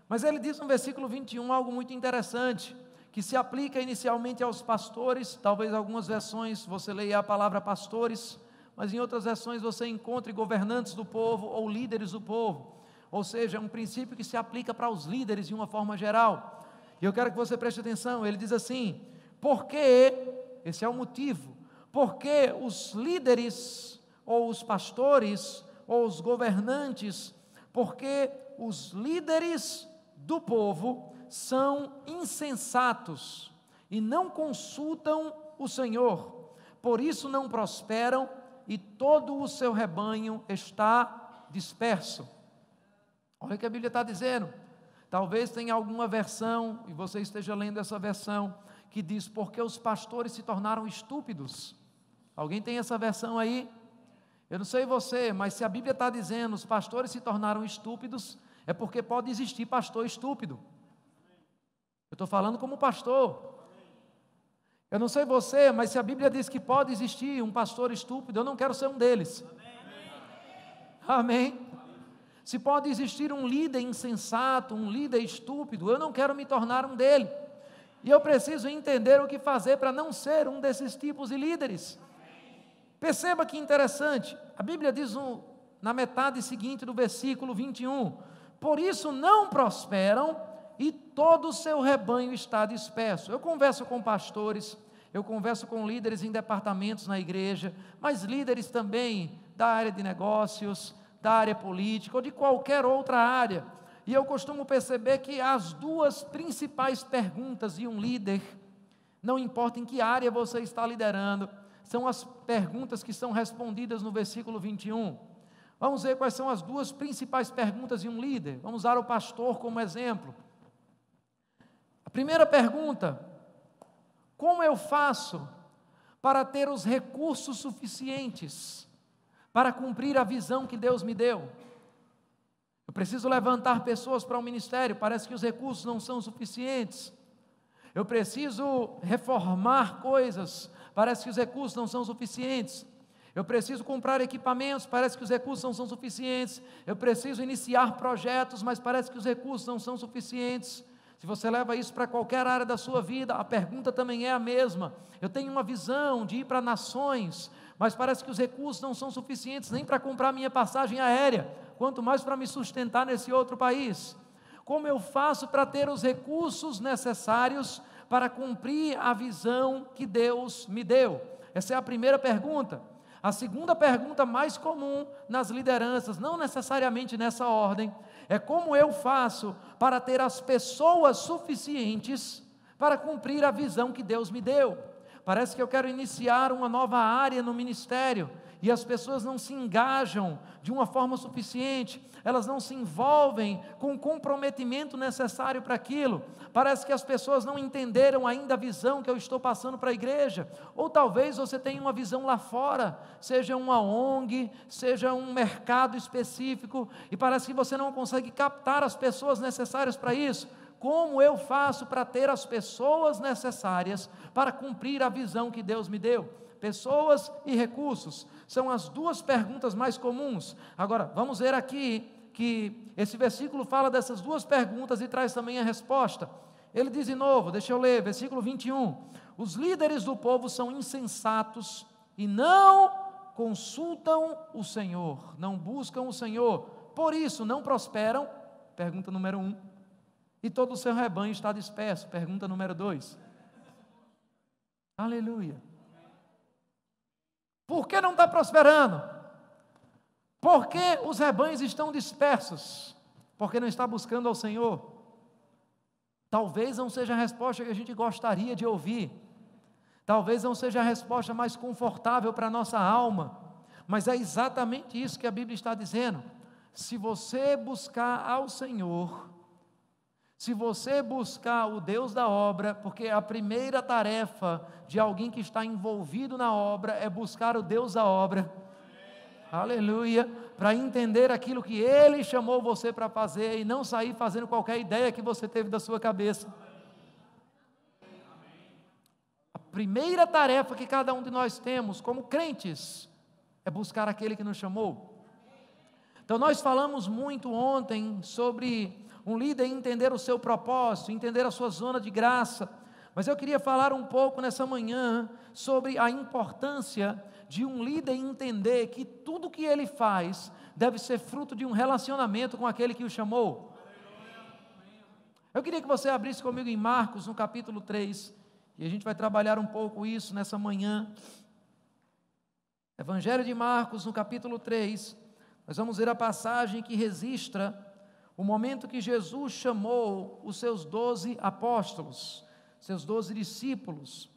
Mas ele diz no versículo 21 algo muito interessante, que se aplica inicialmente aos pastores. Talvez algumas versões você leia a palavra pastores, mas em outras versões você encontre governantes do povo ou líderes do povo. Ou seja, é um princípio que se aplica para os líderes de uma forma geral. E eu quero que você preste atenção, ele diz assim, porque, esse é o motivo, porque os líderes, ou os pastores, ou os governantes, porque os líderes do povo são insensatos e não consultam o Senhor, por isso não prosperam e todo o seu rebanho está disperso. Olha o que a Bíblia está dizendo. Talvez tenha alguma versão, e você esteja lendo essa versão, que diz, porque os pastores se tornaram estúpidos. Alguém tem essa versão aí? Eu não sei você, mas se a Bíblia está dizendo, os pastores se tornaram estúpidos, é porque pode existir pastor estúpido. Eu estou falando como pastor. Eu não sei você, mas se a Bíblia diz que pode existir um pastor estúpido, eu não quero ser um deles. Amém? Se pode existir um líder insensato, um líder estúpido, eu não quero me tornar um dele. E eu preciso entender o que fazer para não ser um desses tipos de líderes. Perceba que interessante, a Bíblia diz na metade seguinte do versículo 21, por isso não prosperam e todo o seu rebanho está disperso. Eu converso com pastores, eu converso com líderes em departamentos na igreja, mas líderes também da área de negócios, da área política ou de qualquer outra área. E eu costumo perceber que as duas principais perguntas de um líder, não importa em que área você está liderando, são as perguntas que são respondidas no versículo 21. Vamos ver quais são as duas principais perguntas de um líder. Vamos usar o pastor como exemplo. A primeira pergunta: como eu faço para ter os recursos suficientes para cumprir a visão que Deus me deu? Eu preciso levantar pessoas para o ministério, parece que os recursos não são suficientes. Eu preciso reformar coisas, parece que os recursos não são suficientes. Eu preciso comprar equipamentos, parece que os recursos não são suficientes. Eu preciso iniciar projetos, mas parece que os recursos não são suficientes. Se você leva isso para qualquer área da sua vida, a pergunta também é a mesma. Eu tenho uma visão de ir para nações, mas parece que os recursos não são suficientes nem para comprar minha passagem aérea, quanto mais para me sustentar nesse outro país. Como eu faço para ter os recursos necessários para cumprir a visão que Deus me deu? Essa é a primeira pergunta. A segunda pergunta mais comum nas lideranças, não necessariamente nessa ordem, é como eu faço para ter as pessoas suficientes para cumprir a visão que Deus me deu. Parece que eu quero iniciar uma nova área no ministério e as pessoas não se engajam de uma forma suficiente, elas não se envolvem com o comprometimento necessário para aquilo. Parece que as pessoas não entenderam ainda a visão que eu estou passando para a igreja. Ou talvez você tenha uma visão lá fora, seja uma ONG, seja um mercado específico, e parece que você não consegue captar as pessoas necessárias para isso. Como eu faço para ter as pessoas necessárias para cumprir a visão que Deus me deu? Pessoas e recursos são as duas perguntas mais comuns. Agora, vamos ver aqui que esse versículo fala dessas duas perguntas e traz também a resposta. Ele diz de novo, deixa eu ler, versículo 21. Os líderes do povo são insensatos e não consultam o Senhor, não buscam o Senhor, por isso não prosperam, pergunta número 1, e todo o seu rebanho está disperso, pergunta número 2. Aleluia. Por que não está prosperando? Porque os rebanhos estão dispersos. Porque não está buscando ao Senhor? Talvez não seja a resposta que a gente gostaria de ouvir. Talvez não seja a resposta mais confortável para a nossa alma. Mas é exatamente isso que a Bíblia está dizendo. Se você buscar ao Senhor, se você buscar o Deus da obra, porque a primeira tarefa de alguém que está envolvido na obra é buscar o Deus da obra. Aleluia, para entender aquilo que Ele chamou você para fazer e não sair fazendo qualquer ideia que você teve da sua cabeça. A primeira tarefa que cada um de nós temos como crentes é buscar aquele que nos chamou. Então nós falamos muito ontem sobre um líder entender o seu propósito, entender a sua zona de graça, mas eu queria falar um pouco nessa manhã sobre a importância de um líder entender que tudo que ele faz deve ser fruto de um relacionamento com aquele que o chamou. Eu queria que você abrisse comigo em Marcos, no capítulo 3, e a gente vai trabalhar um pouco isso nessa manhã. Evangelho de Marcos, no capítulo 3, nós vamos ver a passagem que registra o momento que Jesus chamou os seus 12 apóstolos, seus 12 discípulos.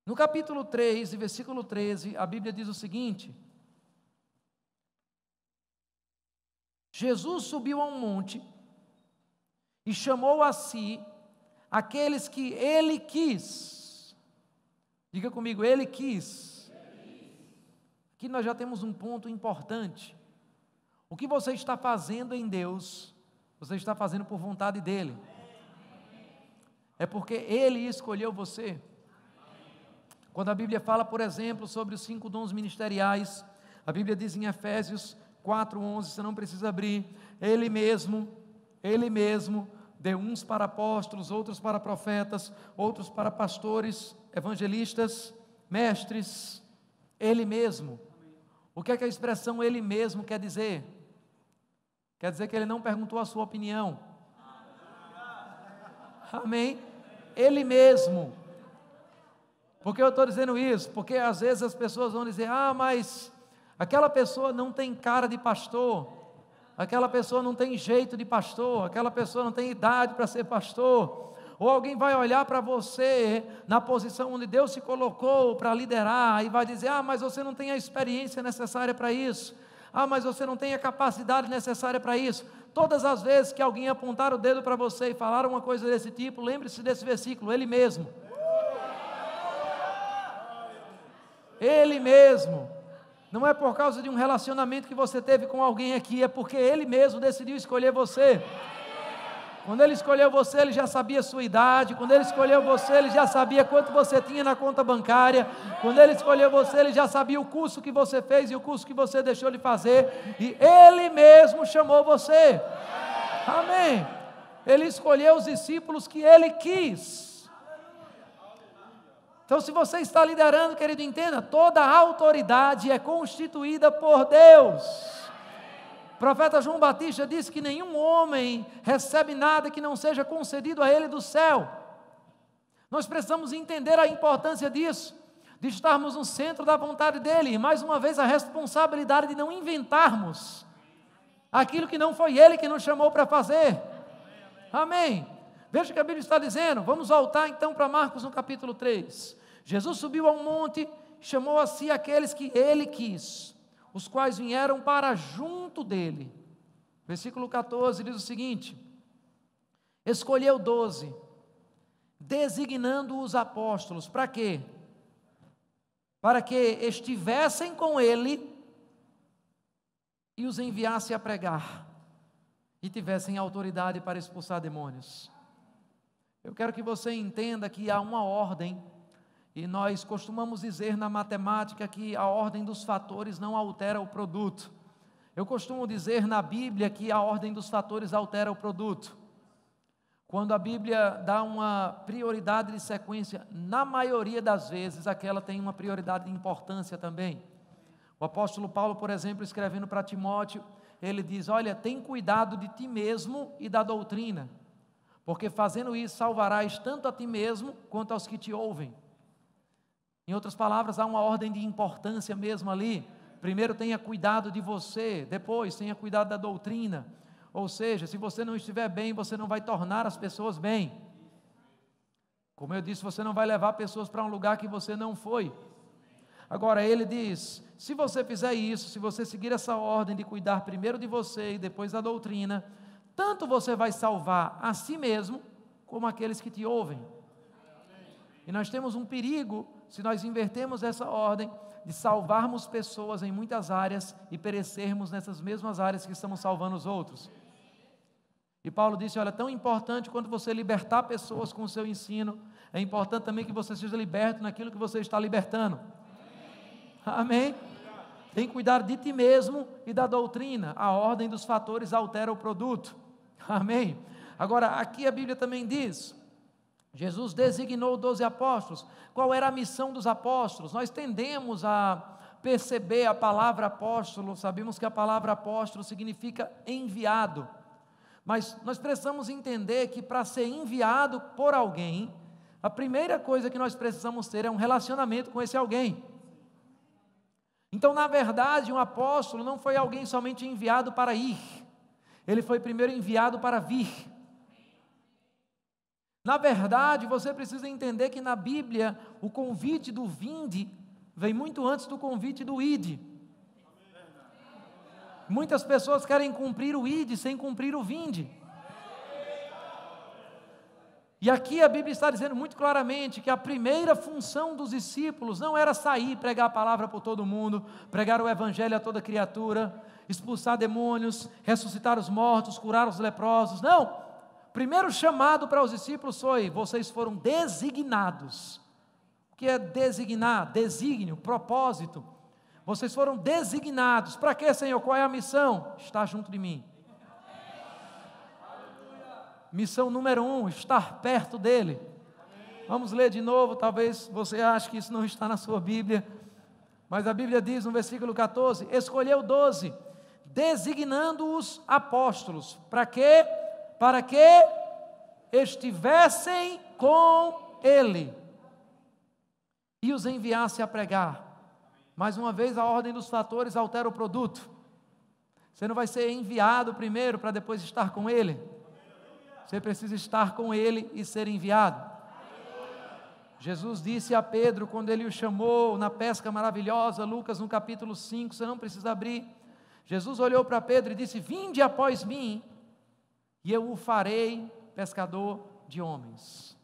No capítulo 3, versículo 13, a Bíblia diz o seguinte: Jesus subiu a um monte e chamou a si aqueles que ele quis. Diga comigo, ele quis. Aqui nós já temos um ponto importante. O que você está fazendo em Deus, você está fazendo por vontade dEle. É porque Ele escolheu você. Quando a Bíblia fala, por exemplo, sobre os 5 dons ministeriais, a Bíblia diz em Efésios 4:11, você não precisa abrir, Ele mesmo deu uns para apóstolos, outros para profetas, outros para pastores, evangelistas, mestres, Ele mesmo. O que é que a expressão Ele mesmo quer dizer? Quer dizer que Ele não perguntou a sua opinião. Amém? Ele mesmo. Por que eu estou dizendo isso? Porque às vezes as pessoas vão dizer, mas aquela pessoa não tem cara de pastor, aquela pessoa não tem jeito de pastor, aquela pessoa não tem idade para ser pastor. Ou alguém vai olhar para você na posição onde Deus se colocou para liderar e vai dizer, mas você não tem a experiência necessária para isso. Mas você não tem a capacidade necessária para isso. Todas as vezes que alguém apontar o dedo para você e falar uma coisa desse tipo, lembre-se desse versículo, Ele mesmo. Ele mesmo. Não é por causa de um relacionamento que você teve com alguém aqui, é porque Ele mesmo decidiu escolher você. Quando Ele escolheu você, Ele já sabia a sua idade. Quando Ele escolheu você, Ele já sabia quanto você tinha na conta bancária. Quando Ele escolheu você, Ele já sabia o curso que você fez e o curso que você deixou de fazer. E Ele mesmo chamou você. Amém. Ele escolheu os discípulos que Ele quis. Então, se você está liderando, querido, entenda, toda a autoridade é constituída por Deus. O profeta João Batista disse que nenhum homem recebe nada que não seja concedido a ele do céu. Nós precisamos entender a importância disso, de estarmos no centro da vontade dele, e mais uma vez a responsabilidade de não inventarmos aquilo que não foi ele que nos chamou para fazer. Amém. Veja o que a Bíblia está dizendo. Vamos voltar então para Marcos no capítulo 3. Jesus subiu a um monte, chamou a si aqueles que ele quis, os quais vieram para junto dele. Versículo 14 diz o seguinte: escolheu 12, designando os apóstolos, para quê? Para que estivessem com ele e os enviasse a pregar, e tivessem autoridade para expulsar demônios. Eu quero que você entenda que há uma ordem, e nós costumamos dizer na matemática que a ordem dos fatores não altera o produto. Eu costumo dizer na Bíblia que a ordem dos fatores altera o produto. Quando a Bíblia dá uma prioridade de sequência, na maioria das vezes aquela tem uma prioridade de importância também. O apóstolo Paulo, por exemplo, escrevendo para Timóteo, ele diz, olha, tem cuidado de ti mesmo e da doutrina, porque fazendo isso salvarás tanto a ti mesmo quanto aos que te ouvem. Em outras palavras, há uma ordem de importância mesmo ali. primeiro tenha cuidado de você, depois tenha cuidado da doutrina. Ou seja, se você não estiver bem, você não vai tornar as pessoas bem. Como eu disse, você não vai levar pessoas para um lugar que você não foi. Agora ele diz, se você fizer isso, se você seguir essa ordem de cuidar primeiro de você e depois da doutrina, tanto você vai salvar a si mesmo, como aqueles que te ouvem. E nós temos um perigo, se nós invertermos essa ordem, de salvarmos pessoas em muitas áreas e perecermos nessas mesmas áreas que estamos salvando os outros. E Paulo disse, olha, tão importante quanto você libertar pessoas com o seu ensino, é importante também que você seja liberto naquilo que você está libertando. Amém? Tem que cuidar de ti mesmo e da doutrina. A ordem dos fatores altera o produto. Amém? Agora, aqui a Bíblia também diz, Jesus designou 12 apóstolos. Qual era a missão dos apóstolos? Nós tendemos a perceber a palavra apóstolo, sabemos que a palavra apóstolo significa enviado. Mas nós precisamos entender que para ser enviado por alguém, a primeira coisa que nós precisamos ter é um relacionamento com esse alguém. Então, na verdade, um apóstolo não foi alguém somente enviado para ir, ele foi primeiro enviado para vir. Na verdade, você precisa entender que na Bíblia, o convite do vinde vem muito antes do convite do ide. Muitas pessoas querem cumprir o ide sem cumprir o vinde. E aqui a Bíblia está dizendo muito claramente que a primeira função dos discípulos não era sair, pregar a palavra por todo mundo, pregar o evangelho a toda criatura, expulsar demônios, ressuscitar os mortos, curar os leprosos. Não! O primeiro chamado para os discípulos foi: vocês foram designados. O que é designar? Desígnio, propósito. Vocês foram designados. Para quê, Senhor? Qual é a missão? Estar junto de mim. Missão número 1, estar perto dele. Vamos ler de novo, talvez você ache que isso não está na sua Bíblia, mas a Bíblia diz no versículo 14, escolheu 12, designando-os apóstolos. Para quê? Para que estivessem com ele e os enviasse a pregar. Mais uma vez, a ordem dos fatores altera o produto. Você não vai ser enviado primeiro para depois estar com ele. Você precisa estar com ele e ser enviado. Jesus disse a Pedro, quando ele o chamou na pesca maravilhosa, Lucas no capítulo 5, você não precisa abrir. Jesus olhou para Pedro e disse: vinde após mim, e eu o farei pescador de homens.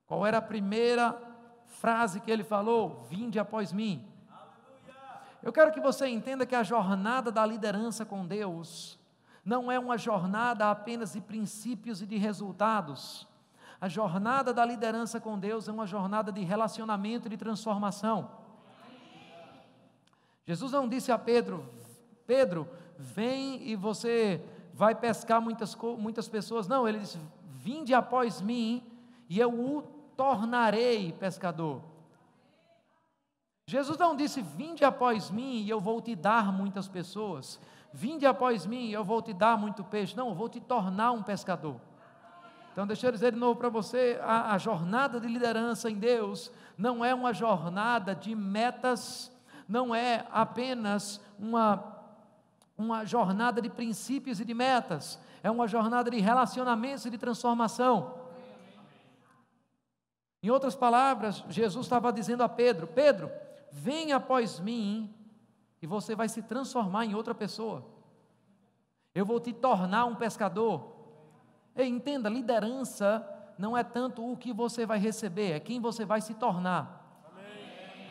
Qual era a primeira frase que ele falou? Vinde após mim. Eu quero que você entenda que a jornada da liderança com Deus não é uma jornada apenas de princípios e de resultados. A jornada da liderança com Deus é uma jornada de relacionamento e de transformação. Jesus não disse a Pedro: Pedro, vem e você vai pescar muitas pessoas. Não, ele disse: vinde após mim e eu o tornarei pescador. Jesus não disse: vinde após mim e eu vou te dar muitas pessoas. Vinde após mim e eu vou te dar muito peixe. Não, eu vou te tornar um pescador. Então deixa eu dizer de novo para você, a jornada de liderança em Deus não é uma jornada de metas, não é apenas uma jornada de princípios e de metas, é uma jornada de relacionamentos e de transformação. Em outras palavras, Jesus estava dizendo a Pedro: Pedro, vem após mim e você vai se transformar em outra pessoa. Eu vou te tornar um pescador. E entenda, liderança não é tanto o que você vai receber, é quem você vai se tornar. Amém.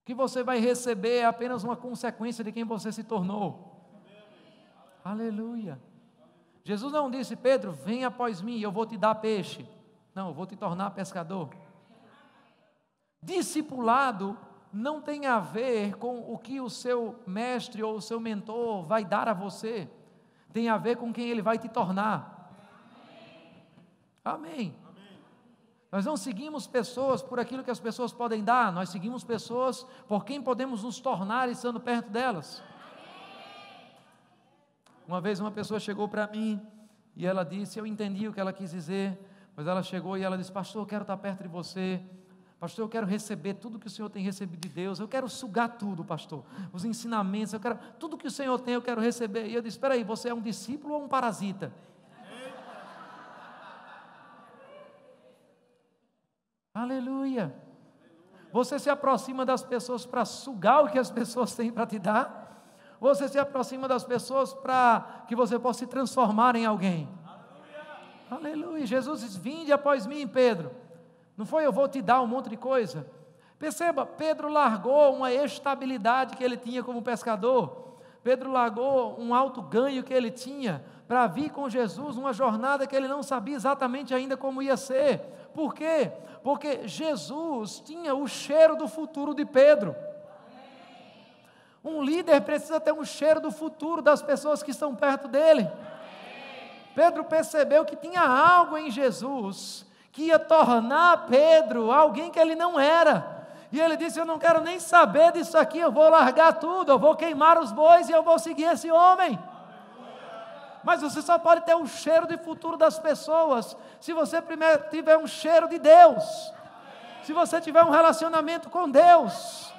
O que você vai receber é apenas uma consequência de quem você se tornou. Amém. Aleluia. Jesus não disse: Pedro, vem após mim e eu vou te dar peixe. Não, eu vou te tornar pescador. Discipulado não tem a ver com o que o seu mestre ou o seu mentor vai dar a você. Tem a ver com quem ele vai te tornar. Amém. Amém. Nós não seguimos pessoas por aquilo que as pessoas podem dar. Nós seguimos pessoas por quem podemos nos tornar estando perto delas. Uma vez uma pessoa chegou para mim e ela disse, eu entendi o que ela quis dizer, mas ela chegou e ela disse: pastor, eu quero estar perto de você, Pastor, eu quero receber tudo que o Senhor tem recebido de Deus, eu quero sugar tudo, pastor, os ensinamentos, tudo que o Senhor tem, eu quero receber. E eu disse, espera aí, você é um discípulo ou um parasita? Aleluia. Você se aproxima das pessoas para sugar o que as pessoas têm para te dar? Você se aproxima das pessoas para que você possa se transformar em alguém? Aleluia. Jesus diz, vinde após mim, Pedro. Não foi eu vou te dar um monte de coisa. Perceba, Pedro largou uma estabilidade que ele tinha como pescador. Pedro largou um alto ganho que ele tinha para vir com Jesus, uma jornada que ele não sabia exatamente ainda como ia ser. Por quê? Porque Jesus tinha o cheiro do futuro de Pedro. Um líder precisa ter um cheiro do futuro das pessoas que estão perto dele. Pedro percebeu que tinha algo em Jesus que ia tornar Pedro alguém que ele não era. E ele disse, eu não quero nem saber disso aqui, eu vou largar tudo, eu vou queimar os bois e eu vou seguir esse homem. Mas você só pode ter um cheiro de futuro das pessoas se você primeiro tiver um cheiro de Deus, se você tiver um relacionamento com Deus.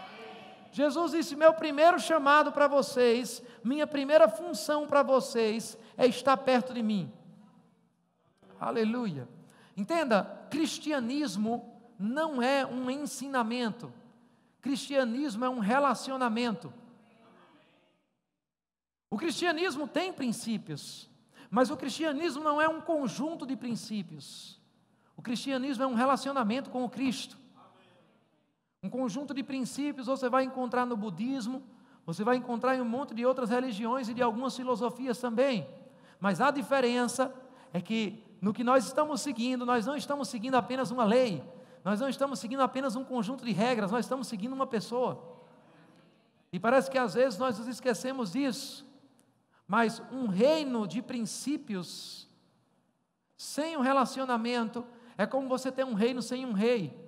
Jesus disse, meu primeiro chamado para vocês, minha primeira função para vocês é estar perto de mim. Aleluia. Entenda, cristianismo não é um ensinamento, cristianismo é um relacionamento. O cristianismo tem princípios, mas o cristianismo não é um conjunto de princípios. O cristianismo é um relacionamento com o Cristo. Um conjunto de princípios você vai encontrar no budismo, você vai encontrar em um monte de outras religiões e de algumas filosofias também. Mas a diferença é que no que nós estamos seguindo, nós não estamos seguindo apenas uma lei, nós não estamos seguindo apenas um conjunto de regras, nós estamos seguindo uma pessoa. E parece que às vezes nós nos esquecemos disso. Mas um reino de princípios, sem um relacionamento, é como você ter um reino sem um rei.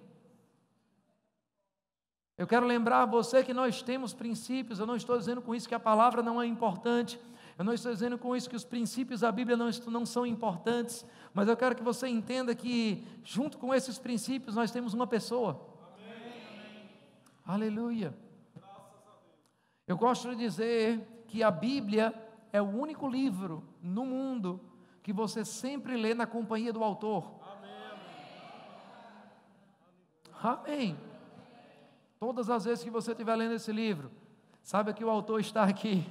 Eu quero lembrar a você que nós temos princípios, eu não estou dizendo com isso que a palavra não é importante, eu não estou dizendo com isso que os princípios da Bíblia não são importantes, mas eu quero que você entenda que, junto com esses princípios, nós temos uma pessoa. Amém. Aleluia. Eu gosto de dizer que a Bíblia é o único livro no mundo que você sempre lê na companhia do autor. Amém. Todas as vezes que você estiver lendo esse livro, saiba que o autor está aqui.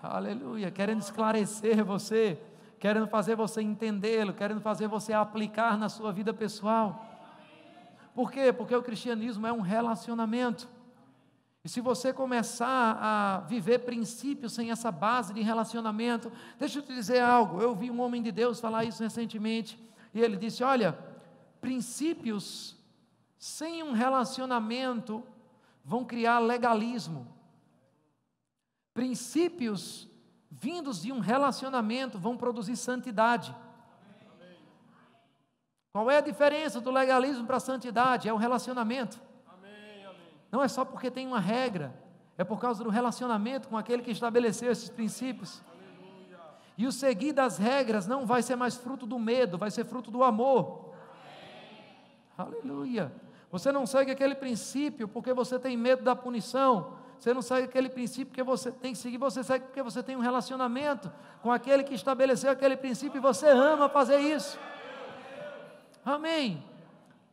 Aleluia, querendo esclarecer você, querendo fazer você entendê-lo, querendo fazer você aplicar na sua vida pessoal. Por quê? Porque o cristianismo é um relacionamento. E se você começar a viver princípios sem essa base de relacionamento, deixa eu te dizer algo, eu vi um homem de Deus falar isso recentemente, e ele disse, olha, princípios sem um relacionamento vão criar legalismo. Princípios vindos de um relacionamento vão produzir santidade. Qual é a diferença do legalismo para a santidade? É o relacionamento. Não é só porque tem uma regra, é por causa do relacionamento com aquele que estabeleceu esses princípios. E o seguir das regras não vai ser mais fruto do medo, vai ser fruto do amor. Aleluia. Você não segue aquele princípio porque você tem medo da punição. Você não segue aquele princípio porque você tem que seguir, você segue porque você tem um relacionamento com aquele que estabeleceu aquele princípio e você ama fazer isso. Amém.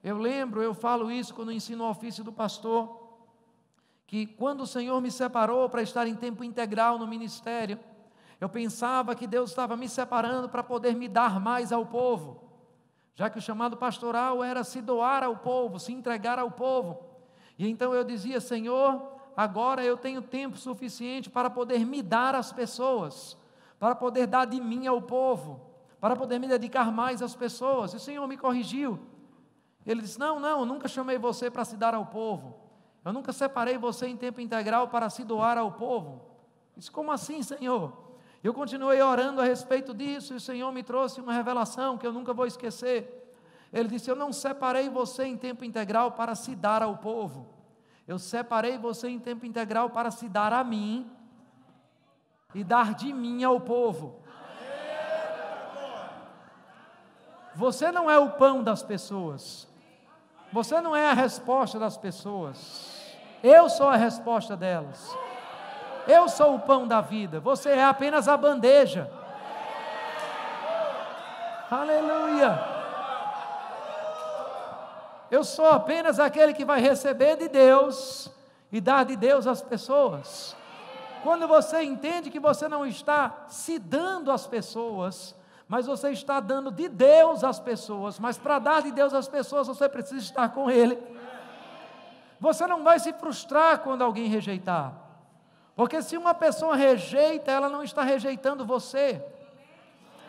Eu falo isso quando ensino o ofício do pastor, que quando o Senhor me separou para estar em tempo integral no ministério, eu pensava que Deus estava me separando para poder me dar mais ao povo, já que o chamado pastoral era se doar ao povo, se entregar ao povo. E então eu dizia, Senhor, agora eu tenho tempo suficiente para poder me dar às pessoas, para poder dar de mim ao povo, para poder me dedicar mais às pessoas. E o Senhor me corrigiu. Ele disse, não, eu nunca chamei você para se dar ao povo. Eu nunca separei você em tempo integral para se doar ao povo. Eu disse, como assim, Senhor? Eu continuei orando a respeito disso e o Senhor me trouxe uma revelação que eu nunca vou esquecer. Ele disse, eu não separei você em tempo integral para se dar ao povo. Eu separei você em tempo integral para se dar a mim e dar de mim ao povo. Você não é o pão das pessoas. Você não é a resposta das pessoas. Eu sou a resposta delas. Eu sou o pão da vida. Você é apenas a bandeja. Aleluia. Eu sou apenas aquele que vai receber de Deus e dar de Deus às pessoas. Quando você entende que você não está se dando às pessoas, mas você está dando de Deus às pessoas, mas para dar de Deus às pessoas você precisa estar com Ele. Você não vai se frustrar quando alguém rejeitar, porque se uma pessoa rejeita, ela não está rejeitando você.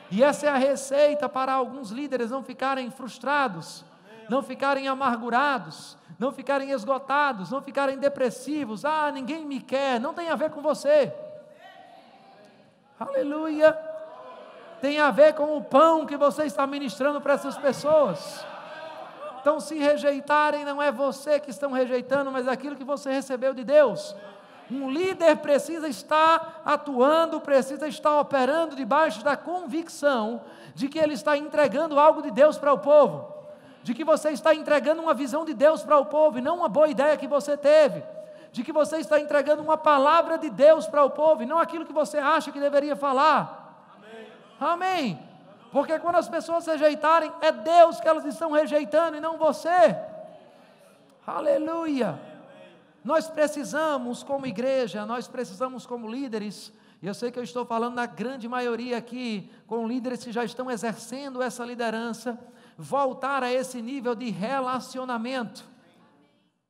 E essa é a receita para alguns líderes não ficarem frustrados, não ficarem amargurados, não ficarem esgotados, não ficarem depressivos. Ah, ninguém me quer. Não tem a ver com você. Aleluia. Tem a ver com o pão que você está ministrando para essas pessoas. Então, se rejeitarem, não é você que estão rejeitando, mas aquilo que você recebeu de Deus. Um líder precisa estar atuando, precisa estar operando debaixo da convicção de que ele está entregando algo de Deus para o povo, de que você está entregando uma visão de Deus para o povo e não uma boa ideia que você teve, de que você está entregando uma palavra de Deus para o povo e não aquilo que você acha que deveria falar. Amém. Porque quando as pessoas rejeitarem, é Deus que elas estão rejeitando e não você. Aleluia. Nós precisamos como igreja, nós precisamos como líderes, e eu sei que eu estou falando na grande maioria aqui, com líderes que já estão exercendo essa liderança, voltar a esse nível de relacionamento.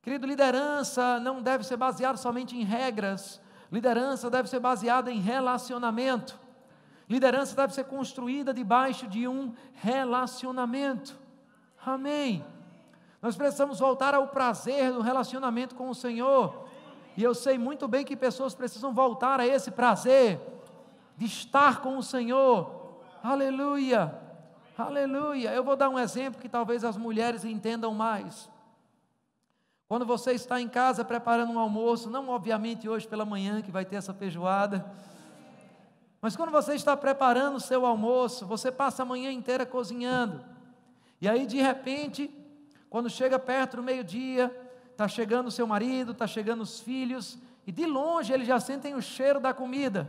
Querido, liderança não deve ser baseada somente em regras, liderança deve ser baseada em relacionamento. Liderança deve ser construída debaixo de um relacionamento. Amém. Nós precisamos voltar ao prazer do relacionamento com o Senhor. E eu sei muito bem que pessoas precisam voltar a esse prazer de estar com o Senhor. Aleluia, aleluia. Eu vou dar um exemplo que talvez as mulheres entendam mais. Quando você está em casa preparando um almoço, não obviamente hoje pela manhã que vai ter essa feijoada, mas quando você está preparando o seu almoço, você passa a manhã inteira cozinhando, e aí de repente, quando chega perto do meio-dia, está chegando o seu marido, está chegando os filhos, e de longe eles já sentem o cheiro da comida,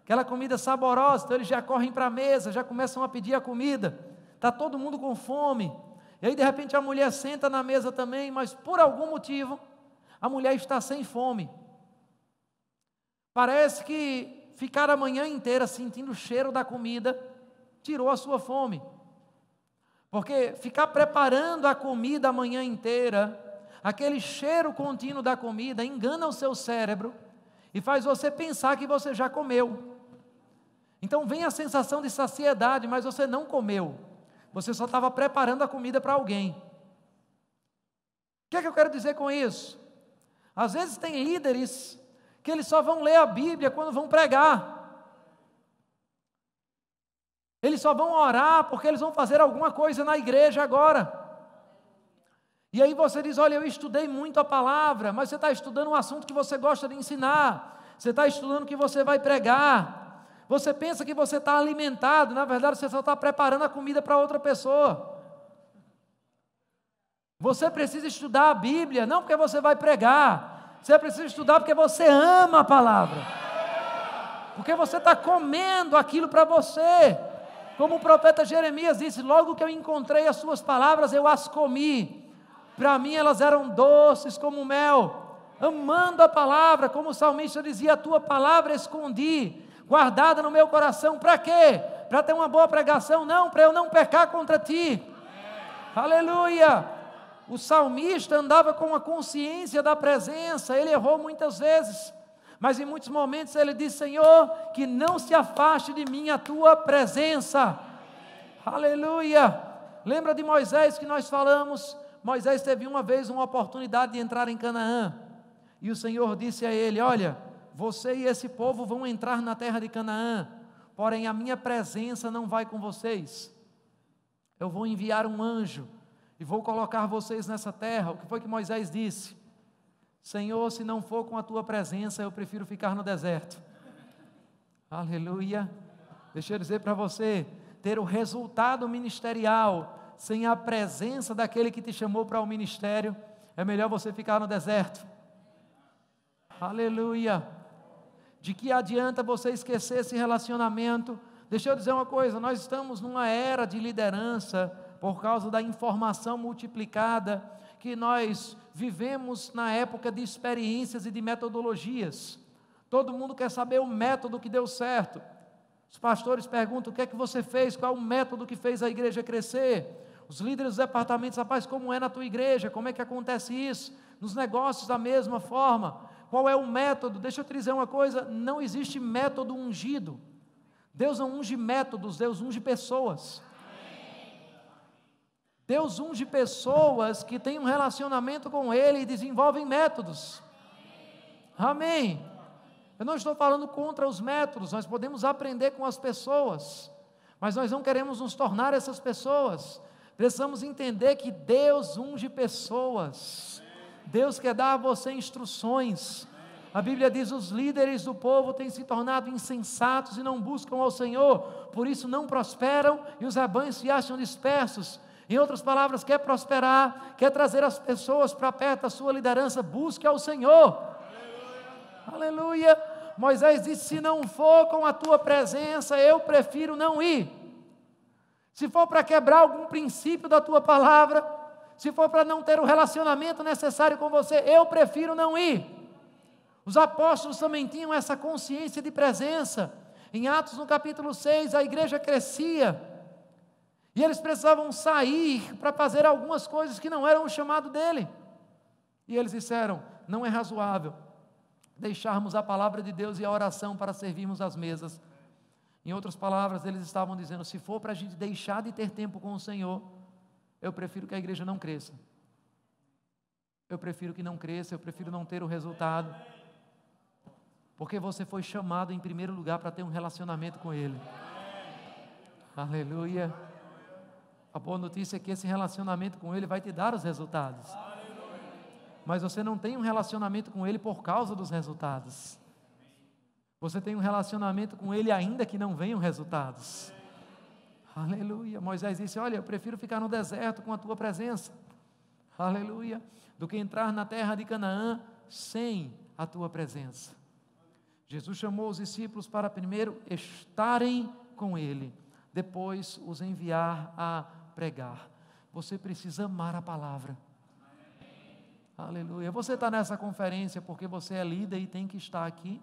aquela comida saborosa, então eles já correm para a mesa, já começam a pedir a comida, está todo mundo com fome, e aí de repente a mulher senta na mesa também, mas por algum motivo, a mulher está sem fome. Parece que ficar a manhã inteira sentindo o cheiro da comida, tirou a sua fome. Porque ficar preparando a comida a manhã inteira, aquele cheiro contínuo da comida, engana o seu cérebro e faz você pensar que você já comeu. Então vem a sensação de saciedade, mas você não comeu. Você só estava preparando a comida para alguém. O que é que eu quero dizer com isso? Às vezes tem líderes que eles só vão ler a Bíblia quando vão pregar. Eles só vão orar porque eles vão fazer alguma coisa na igreja agora. E aí você diz, olha, eu estudei muito a palavra, mas você está estudando um assunto que você gosta de ensinar. Você está estudando o que você vai pregar. Você pensa que você está alimentado, na verdade você só está preparando a comida para outra pessoa. Você precisa estudar a Bíblia, não porque você vai pregar. Você precisa estudar porque você ama a palavra. Porque você está comendo aquilo para você. Como o profeta Jeremias disse, logo que eu encontrei as suas palavras, eu as comi. Para mim elas eram doces como mel. Amando a palavra, como o salmista dizia, a tua palavra escondi, guardada no meu coração. Para quê? Para ter uma boa pregação? Não, para eu não pecar contra ti. Aleluia. O salmista andava com a consciência da presença, ele errou muitas vezes, mas em muitos momentos ele disse, Senhor, que não se afaste de mim a tua presença. Aleluia. Lembra de Moisés que nós falamos? Moisés teve uma vez uma oportunidade de entrar em Canaã, e o Senhor disse a ele, olha, você e esse povo vão entrar na terra de Canaã, porém a minha presença não vai com vocês. Eu vou enviar um anjo, e vou colocar vocês nessa terra. O que foi que Moisés disse? Senhor, se não for com a tua presença, eu prefiro ficar no deserto. Aleluia. Deixa eu dizer para você, ter o resultado ministerial sem a presença daquele que te chamou para o ministério, é melhor você ficar no deserto. Aleluia. De que adianta você esquecer esse relacionamento? Deixa eu dizer uma coisa, nós estamos numa era de liderança, por causa da informação multiplicada, que nós vivemos na época de experiências e de metodologias. Todo mundo quer saber o método que deu certo. Os pastores perguntam: o que é que você fez? Qual é o método que fez a igreja crescer? Os líderes dos departamentos: rapaz, como é na tua igreja? Como é que acontece isso? Nos negócios da mesma forma. Qual é o método? Deixa eu te dizer uma coisa, não existe método ungido. Deus não unge métodos, Deus unge pessoas. Deus unge pessoas que têm um relacionamento com Ele e desenvolvem métodos. Amém. Eu não estou falando contra os métodos, nós podemos aprender com as pessoas, mas nós não queremos nos tornar essas pessoas. Precisamos entender que Deus unge pessoas. Deus quer dar a você instruções. A Bíblia diz: os líderes do povo têm se tornado insensatos e não buscam ao Senhor, por isso não prosperam e os rebanhos se acham dispersos. Em outras palavras, quer prosperar, quer trazer as pessoas para perto da sua liderança, busque ao Senhor. Aleluia. Aleluia. Moisés disse: se não for com a tua presença, eu prefiro não ir. Se for para quebrar algum princípio da tua palavra, se for para não ter o relacionamento necessário com você, eu prefiro não ir. Os apóstolos também tinham essa consciência de presença. Em Atos, no capítulo 6, a igreja crescia, e eles precisavam sair para fazer algumas coisas que não eram o chamado dele. E eles disseram: não é razoável deixarmos a palavra de Deus e a oração para servirmos as mesas. Em outras palavras, eles estavam dizendo: se for para a gente deixar de ter tempo com o Senhor, eu prefiro que a igreja não cresça. Eu prefiro que não cresça, eu prefiro não ter o resultado. Porque você foi chamado em primeiro lugar para ter um relacionamento com Ele. Aleluia. A boa notícia é que esse relacionamento com Ele vai te dar os resultados. Mas você não tem um relacionamento com Ele por causa dos resultados. Você tem um relacionamento com Ele ainda que não venham resultados. Aleluia. Moisés disse: olha, eu prefiro ficar no deserto com a tua presença. Aleluia. Do que entrar na terra de Canaã sem a tua presença. Jesus chamou os discípulos para primeiro estarem com Ele, depois os enviar a pregar. Você precisa amar a palavra. Aleluia. Você está nessa conferência porque você é líder e tem que estar aqui?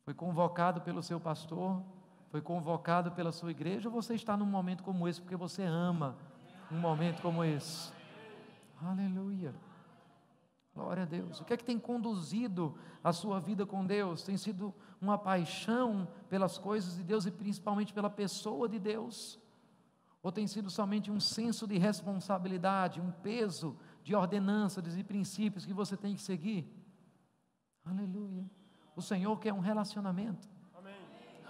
Foi convocado pelo seu pastor? Foi convocado pela sua igreja? Ou você está num momento como esse porque você ama um momento como esse? Aleluia. Glória a Deus. O que é que tem conduzido a sua vida com Deus? Tem sido uma paixão pelas coisas de Deus e principalmente pela pessoa de Deus? Ou tem sido somente um senso de responsabilidade, um peso de ordenanças e princípios que você tem que seguir? Aleluia. O Senhor quer um relacionamento. Amém.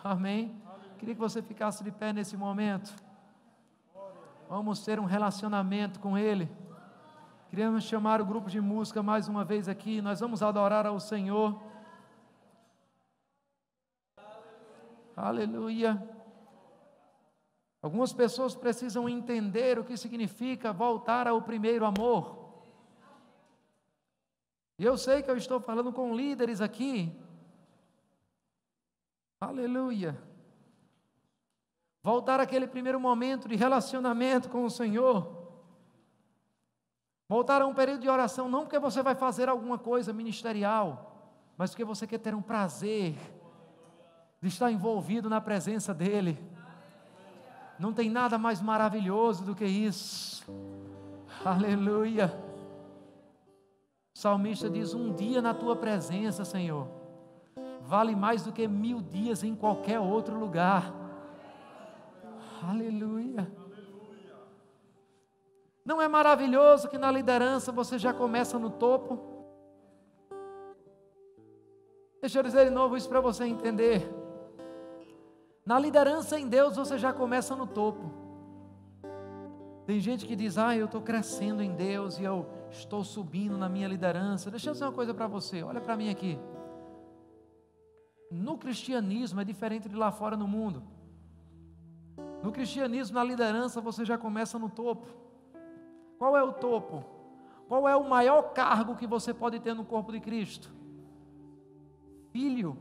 Amém. Queria que você ficasse de pé nesse momento. Vamos ter um relacionamento com Ele. Queríamos chamar o grupo de música mais uma vez aqui. Nós vamos adorar ao Senhor. Aleluia. Algumas pessoas precisam entender o que significa voltar ao primeiro amor. E eu sei que eu estou falando com líderes aqui. Aleluia. Voltar àquele primeiro momento de relacionamento com o Senhor. Voltar a um período de oração, não porque você vai fazer alguma coisa ministerial, mas porque você quer ter um prazer de estar envolvido na presença dEle. Não tem nada mais maravilhoso do que isso. Aleluia. O salmista diz: um dia na tua presença, Senhor, vale mais do que 1000 dias em qualquer outro lugar. Aleluia. Não é maravilhoso que na liderança você já começa no topo? Deixa eu dizer de novo isso para você entender. Na liderança em Deus você já começa no topo. Tem gente que diz: eu estou crescendo em Deus e eu estou subindo na minha liderança. Deixa eu dizer uma coisa para você, olha para mim aqui. No cristianismo é diferente de lá fora no mundo. No cristianismo, na liderança, você já começa no topo. Qual é o topo? Qual é o maior cargo que você pode ter no corpo de Cristo? Filho.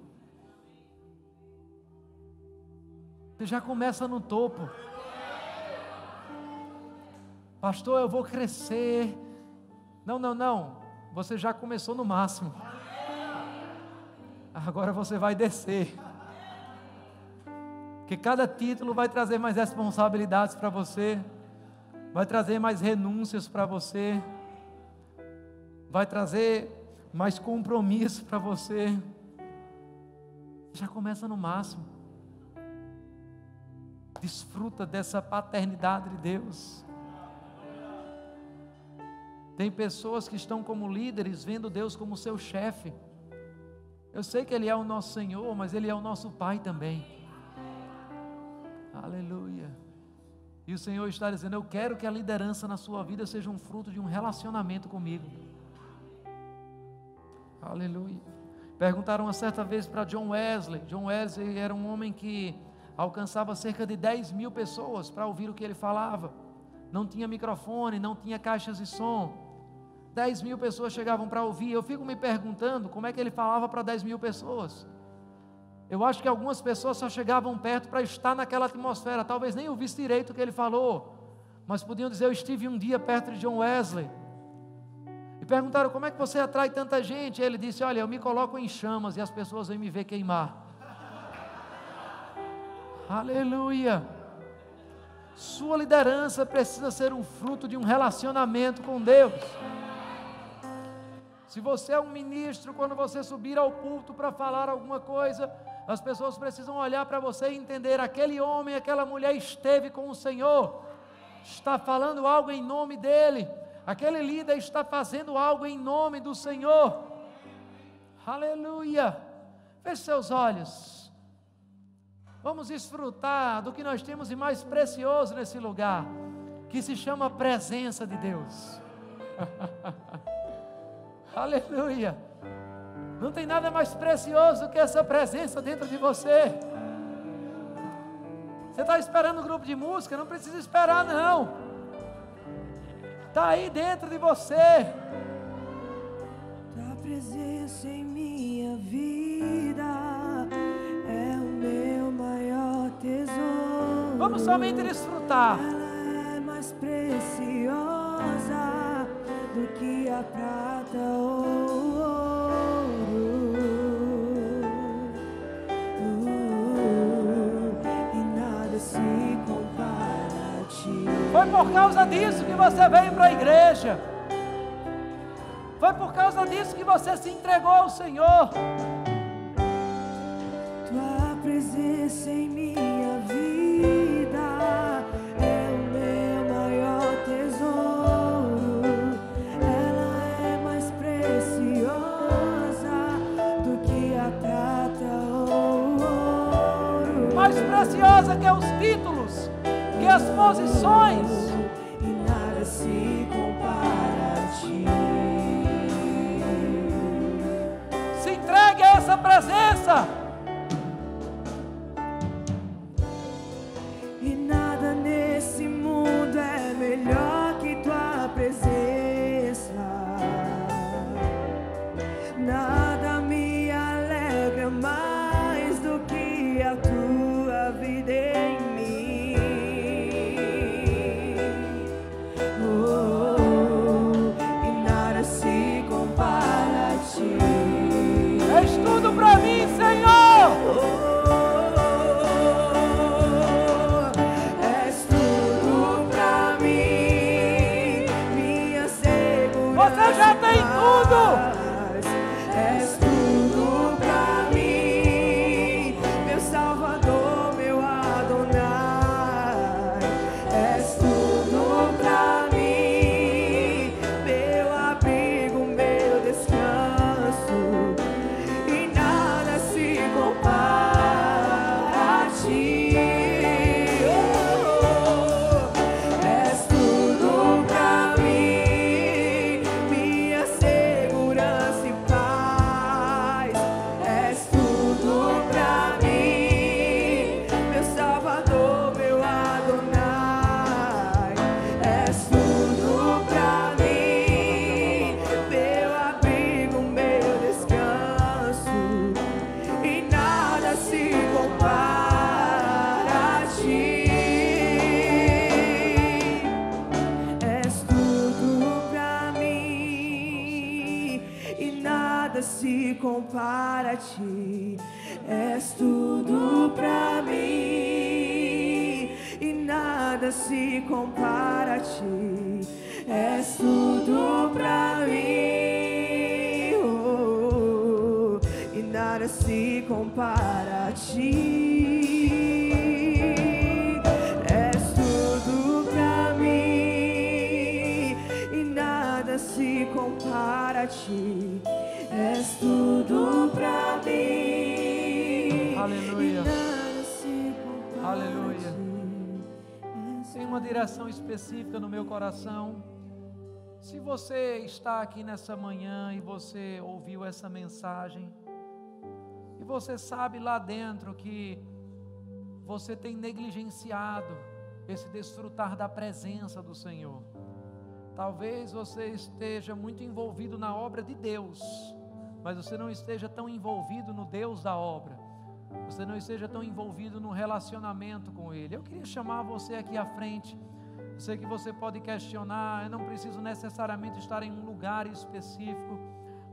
Você já começa no topo. Pastor, eu vou crescer. Não. Você já começou no máximo. Agora você vai descer. Porque cada título vai trazer mais responsabilidades para você. Vai trazer mais renúncias para você. Vai trazer mais compromisso para você. Já começa no máximo. Desfruta dessa paternidade de Deus. Tem pessoas que estão como líderes, vendo Deus como seu chefe. Eu sei que Ele é o nosso Senhor, mas Ele é o nosso Pai também. Aleluia. E o Senhor está dizendo: eu quero que a liderança na sua vida seja um fruto de um relacionamento comigo. Aleluia. Perguntaram uma certa vez para John Wesley. John Wesley era um homem que alcançava cerca de 10 mil pessoas para ouvir o que ele falava. Não tinha microfone, não tinha caixas de som. 10 mil pessoas chegavam para ouvir. Eu fico me perguntando como é que ele falava para 10 mil pessoas. Eu acho que algumas pessoas só chegavam perto para estar naquela atmosfera, talvez nem ouvisse direito o que ele falou, mas podiam dizer: eu estive um dia perto de John Wesley. E perguntaram: como é que você atrai tanta gente? E ele disse: olha, eu me coloco em chamas e as pessoas vêm me ver queimar. Aleluia. Sua liderança precisa ser um fruto de um relacionamento com Deus. Se você é um ministro, quando você subir ao púlpito para falar alguma coisa, as pessoas precisam olhar para você e entender: aquele homem, aquela mulher esteve com o Senhor, está falando algo em nome dEle, aquele líder está fazendo algo em nome do Senhor. Aleluia. Feche seus olhos. Vamos desfrutar do que nós temos de mais precioso nesse lugar, que se chama presença de Deus. Aleluia. Não tem nada mais precioso do que essa presença dentro de você. Você está esperando um grupo de música? Não precisa esperar, não. Está aí dentro de você. Tua presença em minha vida é o meu maior tesouro. Vamos somente desfrutar. Ela é mais preciosa do que a prata ou ouro. E nada se compara a ti. Foi por causa disso que você veio para a igreja. Foi por causa disso que você se entregou ao Senhor. Tua presença em minha vida é o meu maior tesouro. Ela é mais preciosa do que a prata ou ouro. Mais preciosa que os títulos, que as posições. E nada se compara a ti. Se entregue a essa presença. E nada nesse mundo é melhor que tua presença. Nada me alegra mais do que a tua vida em mim. E nada se compara a ti. És tudo para mim, Senhor. nada se compara a ti. És tudo pra mim e nada se compara a ti. És tudo pra mim, oh, e nada se compara a ti. És tudo pra mim e nada se compara a ti. És tudo pra mim. Aleluia. E nada se compara Aleluia. a ti. Tem uma direção específica no meu coração. Se você está aqui nessa manhã e você ouviu essa mensagem, e você sabe lá dentro que você tem negligenciado esse desfrutar da presença do Senhor. Talvez você esteja muito envolvido na obra de Deus, mas você não esteja tão envolvido no Deus da obra. Você não esteja tão envolvido no relacionamento com Ele. Eu queria chamar você aqui à frente. Eu sei que você pode questionar, eu não preciso necessariamente estar em um lugar específico,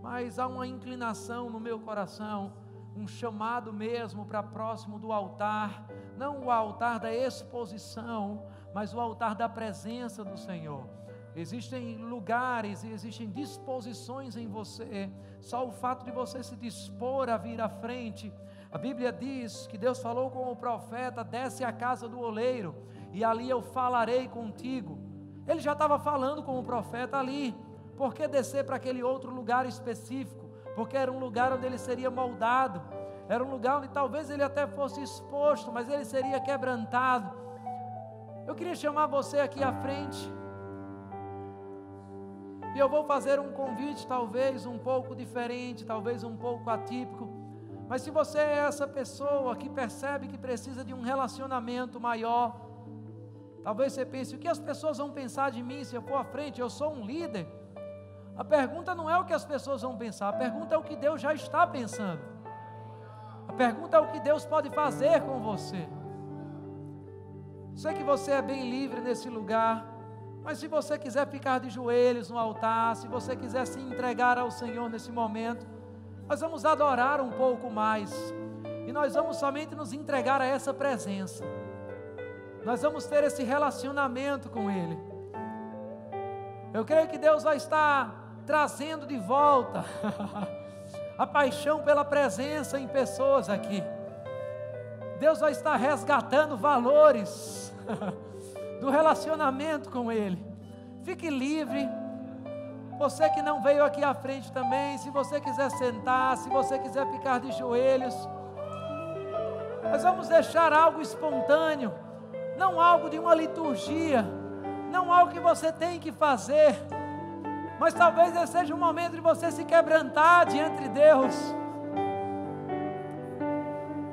mas há uma inclinação no meu coração, um chamado mesmo para próximo do altar, não o altar da exposição, mas o altar da presença do Senhor. Existem lugares e existem disposições em você, só o fato de você se dispor a vir à frente. A Bíblia diz que Deus falou com o profeta: desce à casa do oleiro, e ali eu falarei contigo. Ele já estava falando com o profeta ali. Por que descer para aquele outro lugar específico? Porque era um lugar onde ele seria moldado, era um lugar onde talvez ele até fosse exposto, mas ele seria quebrantado. Eu queria chamar você aqui à frente, e eu vou fazer um convite talvez um pouco diferente, talvez um pouco atípico, mas se você é essa pessoa que percebe que precisa de um relacionamento maior, talvez você pense: o que as pessoas vão pensar de mim se eu for à frente? Eu sou um líder. A pergunta não é o que as pessoas vão pensar, a pergunta é o que Deus já está pensando. A pergunta é o que Deus pode fazer com você. Sei que você é bem livre nesse lugar, mas se você quiser ficar de joelhos no altar, se você quiser se entregar ao Senhor nesse momento, nós vamos adorar um pouco mais, e nós vamos somente nos entregar a essa presença. Nós vamos ter esse relacionamento com Ele. Eu creio que Deus vai estar trazendo de volta a paixão pela presença em pessoas aqui. Deus vai estar resgatando valores do relacionamento com Ele. Fique livre. Você que não veio aqui à frente também, se você quiser sentar, se você quiser ficar de joelhos, nós vamos deixar algo espontâneo, não algo de uma liturgia, não algo que você tem que fazer, mas talvez esse seja um momento de você se quebrantar diante de Deus.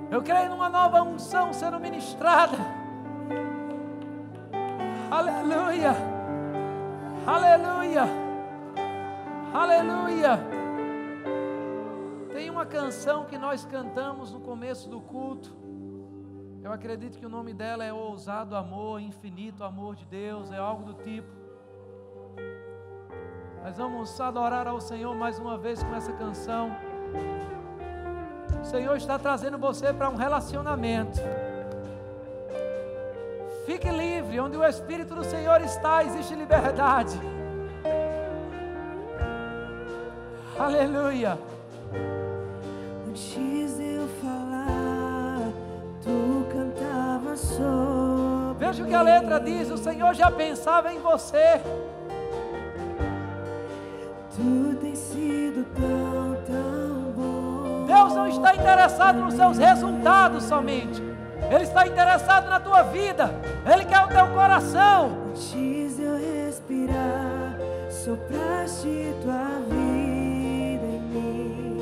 Eu creio numa nova unção sendo ministrada. Aleluia, aleluia, aleluia. Tem uma canção que nós cantamos no começo do culto. Eu acredito que o nome dela é Ousado Amor, Infinito Amor de Deus, é algo do tipo. Nós vamos adorar ao Senhor mais uma vez com essa canção. O Senhor está trazendo você para um relacionamento. Fique livre, onde o Espírito do Senhor está, existe liberdade. Aleluia. Antes de eu falar, tu cantava sobre. Veja o que a letra diz: o Senhor já pensava em você. Tu tens sido tão, tão bom. Deus não está interessado nos seus resultados somente, Ele está interessado na tua vida. Ele quer o teu coração. Antes de eu respirar, sopraste tua vida em mim.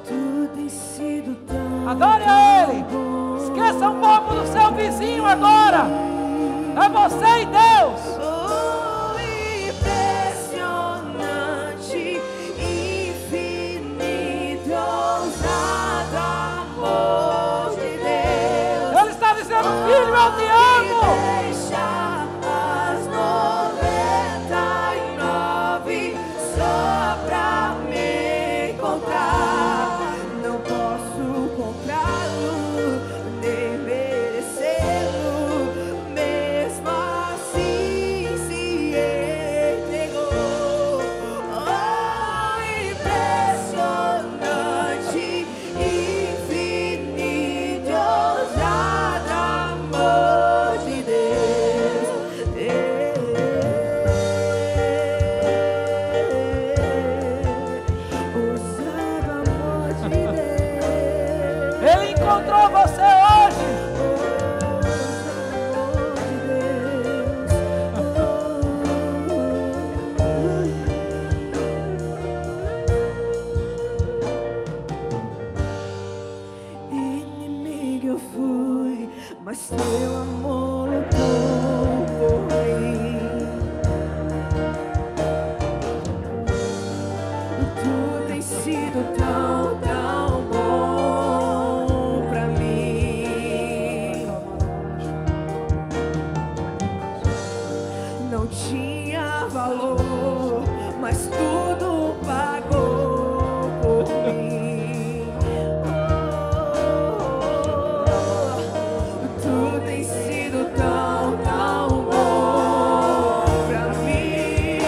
Tu tens sido tão, Adore a Ele. Esqueça um pouco do seu vizinho agora. É você e Deus. oh, impressionante, infinito, ousado amor de Deus. Ele está dizendo: filho, eu te amo. Deixa as 99 não tinha valor, mas tudo pagou por mim. Tu tens sido tão, tão bom pra mim.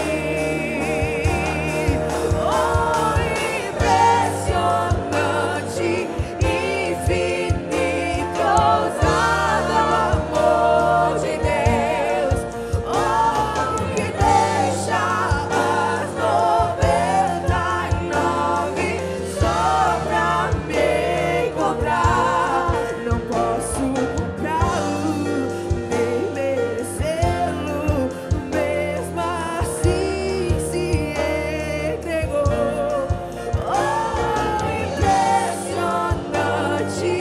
Oh, impressionante, infinito, ousado amor de Deus. Oh, que deixa as 99 só pra me encontrar. Não posso comprá-lo, nem merecê-lo, mesmo assim se entregou. Oh, impressionante,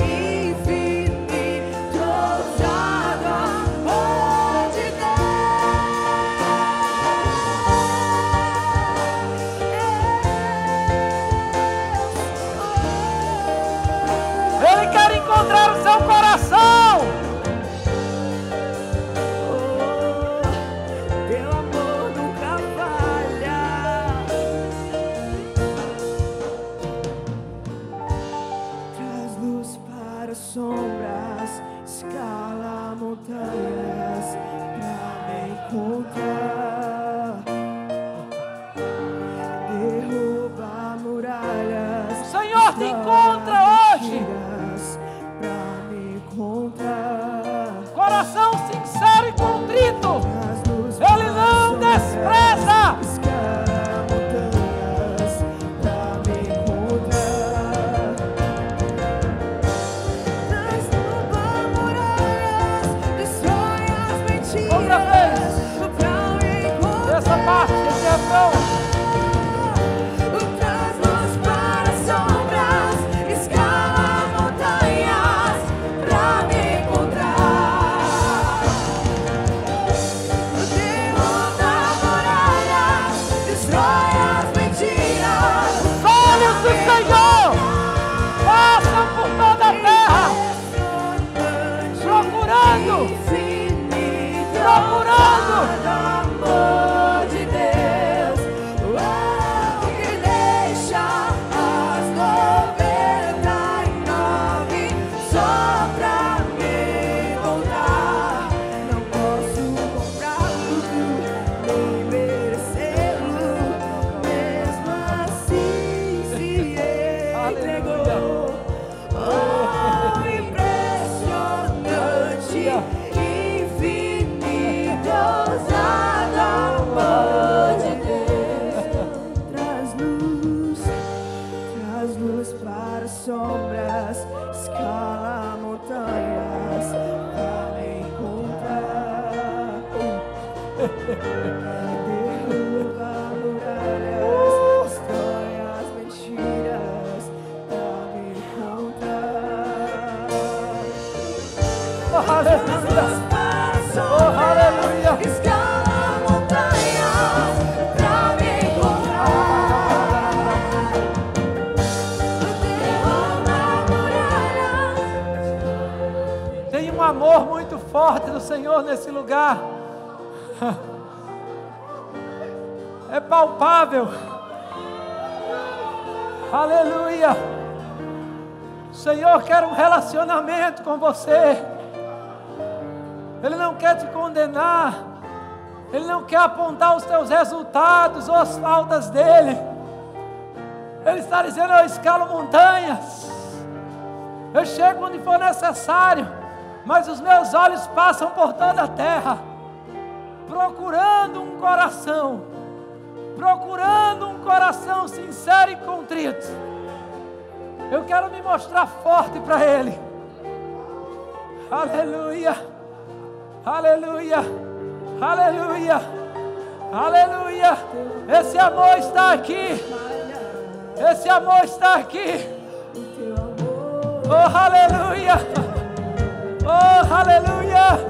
infinito, ousado amor de Deus. Ele quer encontrar o seu coração. Teu amor nunca falha. Traz luz para sombras, escala montanhas pra me encontrar. Derruba muralhas. O Senhor te encontra hoje. Pra me encontrar. Coração sincero e contrito. Traz luz Ele para não sombras, despreza. escala montanhas pra me encontrar. Derruba muralhas, destrói as mentiras. Outra vez. Pra me encontrar. Essa parte, esse refrão. Traz luz para sombras, escala montanhas pra me encontrar. Derruba muralhas, destrói as mentiras. Os olhos do Senhor passam por toda a terra, procurando, procurando. Amor de Deus, oh, que deixa as 99 só pra me encontrar. Não posso comprá-lo, nem merecê-lo, mesmo assim se entregou. Oh, impressionante, infinito, ousado amor de Deus. Traz luz para sombras, escala montanhas pra me encontrar. Derruba muralhas, destrói as mentiras pra me encontrar. Oh, aleluia. Oh, aleluia. Escala montanhas pra me encontrar. Derruba muralhas. Tem um amor muito forte do Senhor nesse lugar. É palpável. Aleluia. O Senhor quer um relacionamento com você. Ele não quer te condenar. Ele não quer apontar os teus resultados ou as faltas dele. Ele está dizendo: eu escalo montanhas, eu chego onde for necessário, mas os meus olhos passam por toda a terra, procurando um coração sincero e contrito. Eu quero me mostrar forte para Ele. Aleluia, aleluia, aleluia, aleluia. Esse amor está aqui. Esse amor está aqui. Oh, aleluia. Oh, aleluia.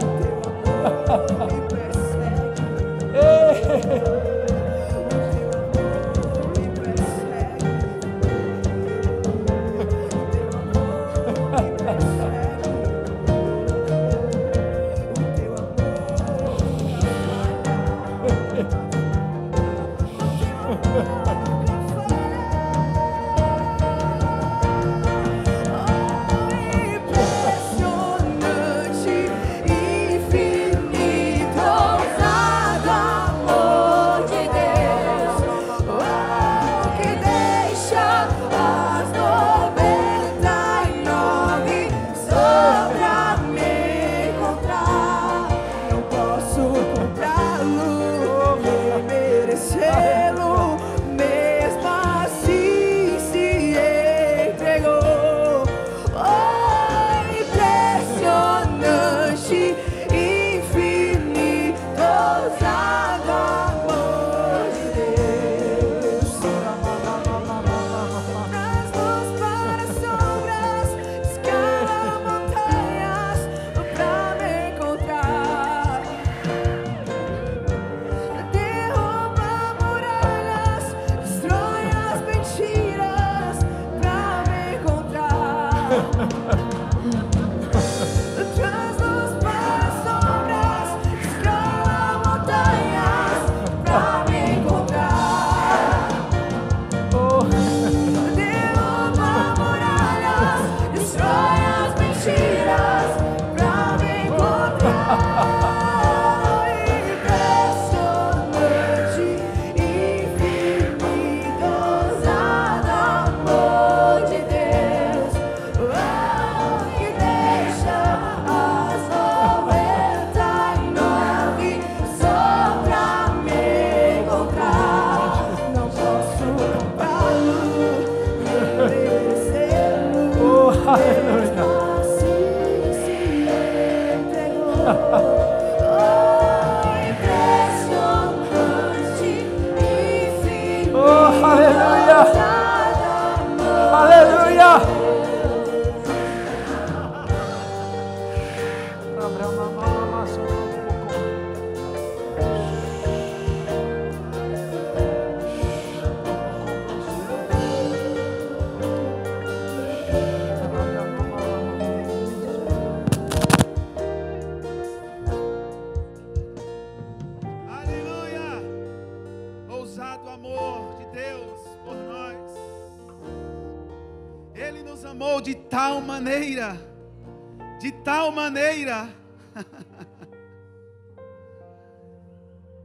Deus amou de tal maneira,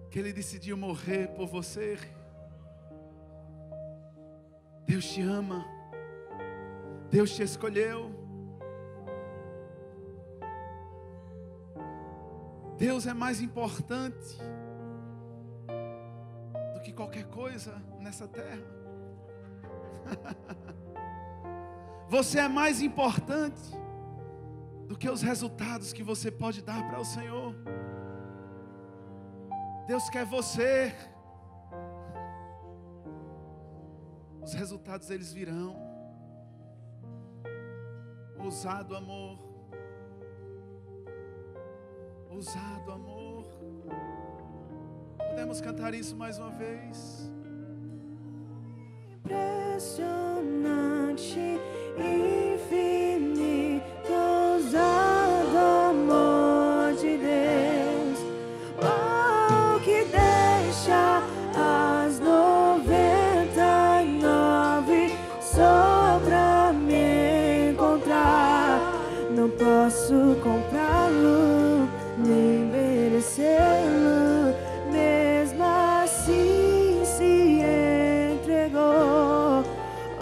que Ele decidiu morrer por você. Deus te ama, Deus te escolheu. Deus é mais importante do que qualquer coisa nessa terra. Você é mais importante do que os resultados que você pode dar para o Senhor. Deus quer você. Os resultados eles virão. Ousado amor. Ousado amor. Podemos cantar isso mais uma vez? Impressionante, infinito, ousado amor de Deus. Oh, que deixa as 99 só pra me encontrar. Não posso comprá-lo, nem merecê-lo, mesmo assim se entregou.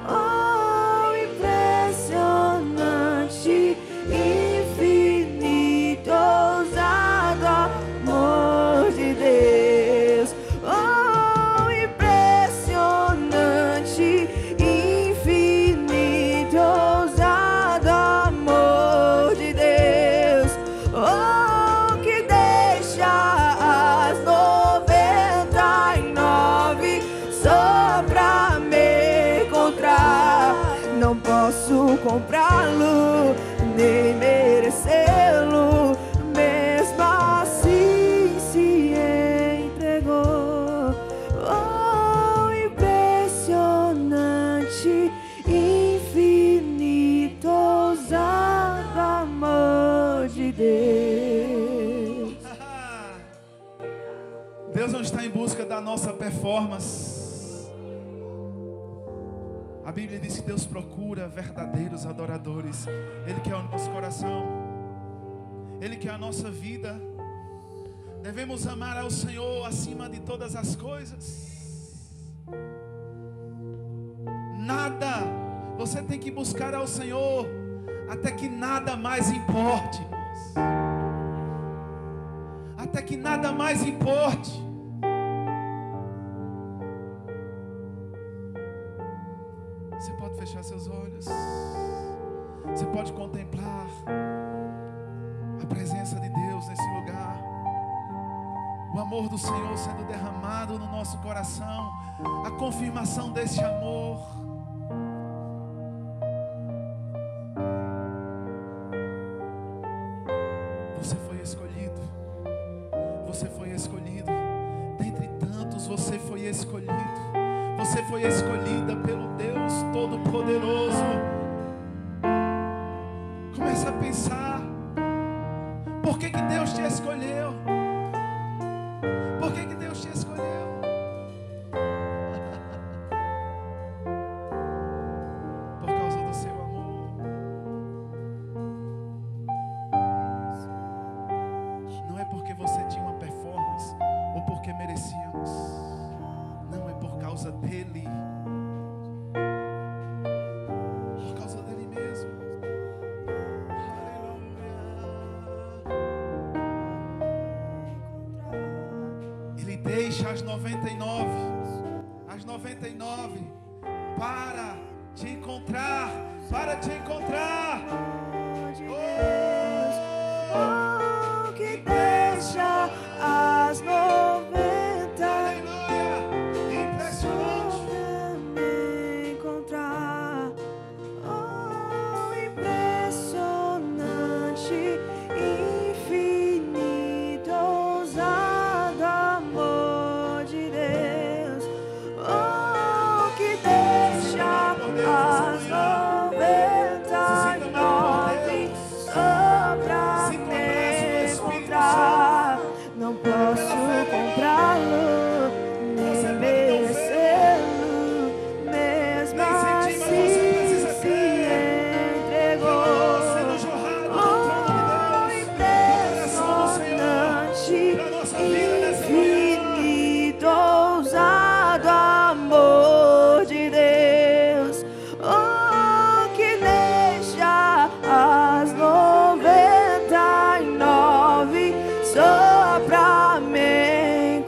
Oh, impressionante, infinito, ousado amor de Deus. Oh, impressionante, infinito, ousado amor de Deus. Oh, que deixa as 99 só pra me encontrar. Não posso comprá-lo, nem merecê-lo, mesmo assim se entregou. Oh, impressionante, infinito, ousado amor de Deus. Deus não está em busca da nossa performance. A Bíblia diz que Deus procura verdadeiros adoradores. Ele quer o nosso coração, Ele quer a nossa vida. Devemos amar ao Senhor acima de todas as coisas. Nada, você tem que buscar ao Senhor até que nada mais importe, até que nada mais importe. Você pode fechar seus olhos. Você pode contemplar a presença de Deus nesse lugar. O amor do Senhor sendo derramado no nosso coração. A confirmação desse amor. Você foi escolhido. Você foi escolhido. Dentre tantos, você foi escolhido. Você foi escolhida pelo Deus Todo-Poderoso. Começa a pensar. Por que Deus te escolheu? Por que Deus te escolheu? Por causa do seu amor. Não é porque você tinha uma performance ou porque merecíamos. Não, é por causa dele. Por causa dele mesmo. Aleluia. Ele deixa as 99 para te encontrar. Para te encontrar. Oh, que deixa as 90 Impressionante. me encontrar. Oh, impressionante, infinito, ousado amor de Deus. Oh, que deixa as 99 só pra me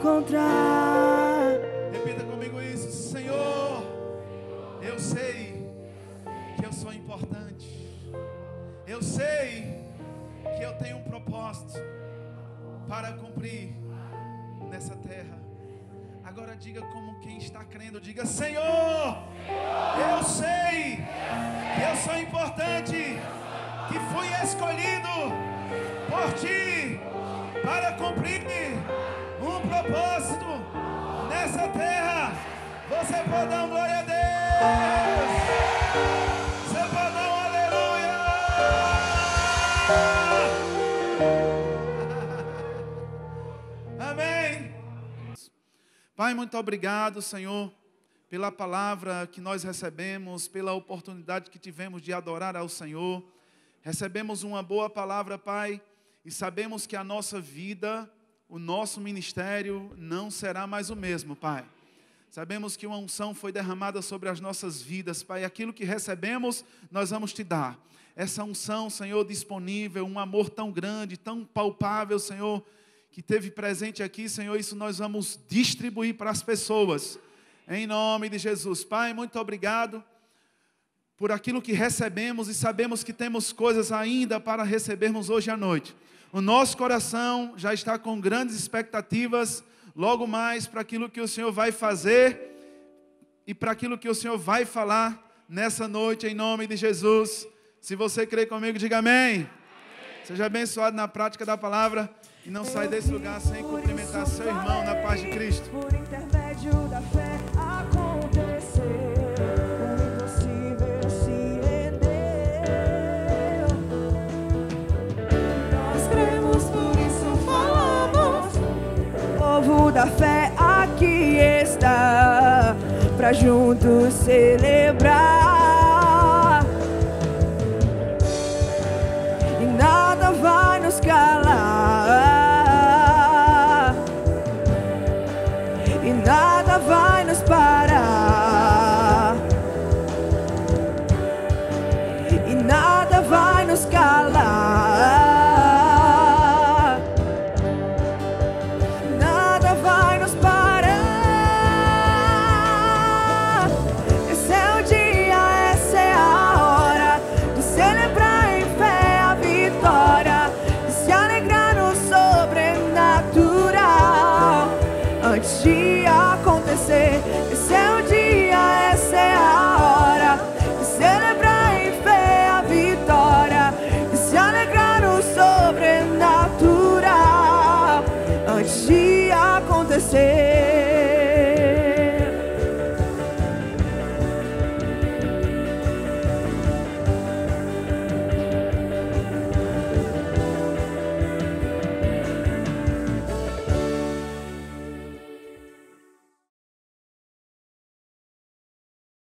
encontrar. Repita comigo isso. Senhor, eu sei que eu sou importante. Eu sei que eu tenho um propósito para cumprir nessa terra. Agora diga como quem está crendo. Diga: Senhor, eu sei que eu sou importante, que fui escolhido por Ti para cumprir um propósito nessa terra. Você pode dar uma glória a Deus. Você pode dar um aleluia. Amém. Pai, muito obrigado, Senhor, pela palavra que nós recebemos, pela oportunidade que tivemos de adorar ao Senhor. Recebemos uma boa palavra, Pai, e sabemos que a nossa vida, o nosso ministério não será mais o mesmo, Pai. Sabemos que uma unção foi derramada sobre as nossas vidas, Pai. Aquilo que recebemos, nós vamos Te dar. Essa unção, Senhor, disponível, um amor tão grande, tão palpável, Senhor, que teve presente aqui, Senhor, isso nós vamos distribuir para as pessoas. Em nome de Jesus. Pai, muito obrigado por aquilo que recebemos e sabemos que temos coisas ainda para recebermos hoje à noite. O nosso coração já está com grandes expectativas, logo mais para aquilo que o Senhor vai fazer e para aquilo que o Senhor vai falar nessa noite, em nome de Jesus. Se você crê comigo, diga amém. Seja abençoado na prática da palavra e não sai desse lugar sem cumprimentar seu irmão na paz de Cristo. Por intermédio da fé aconteceu, o impossível se rendeu. Nós cremos, por isso falamos. O povo da fé aqui está, pra juntos celebrar. E nada vai nos calar, e nada vai nos parar, e nada vai nos calar, nada vai nos parar. Esse é o dia, essa é a hora de celebrar em fé a vitória, de se alegrar no sobrenatural. Antes de acontecer, esse é o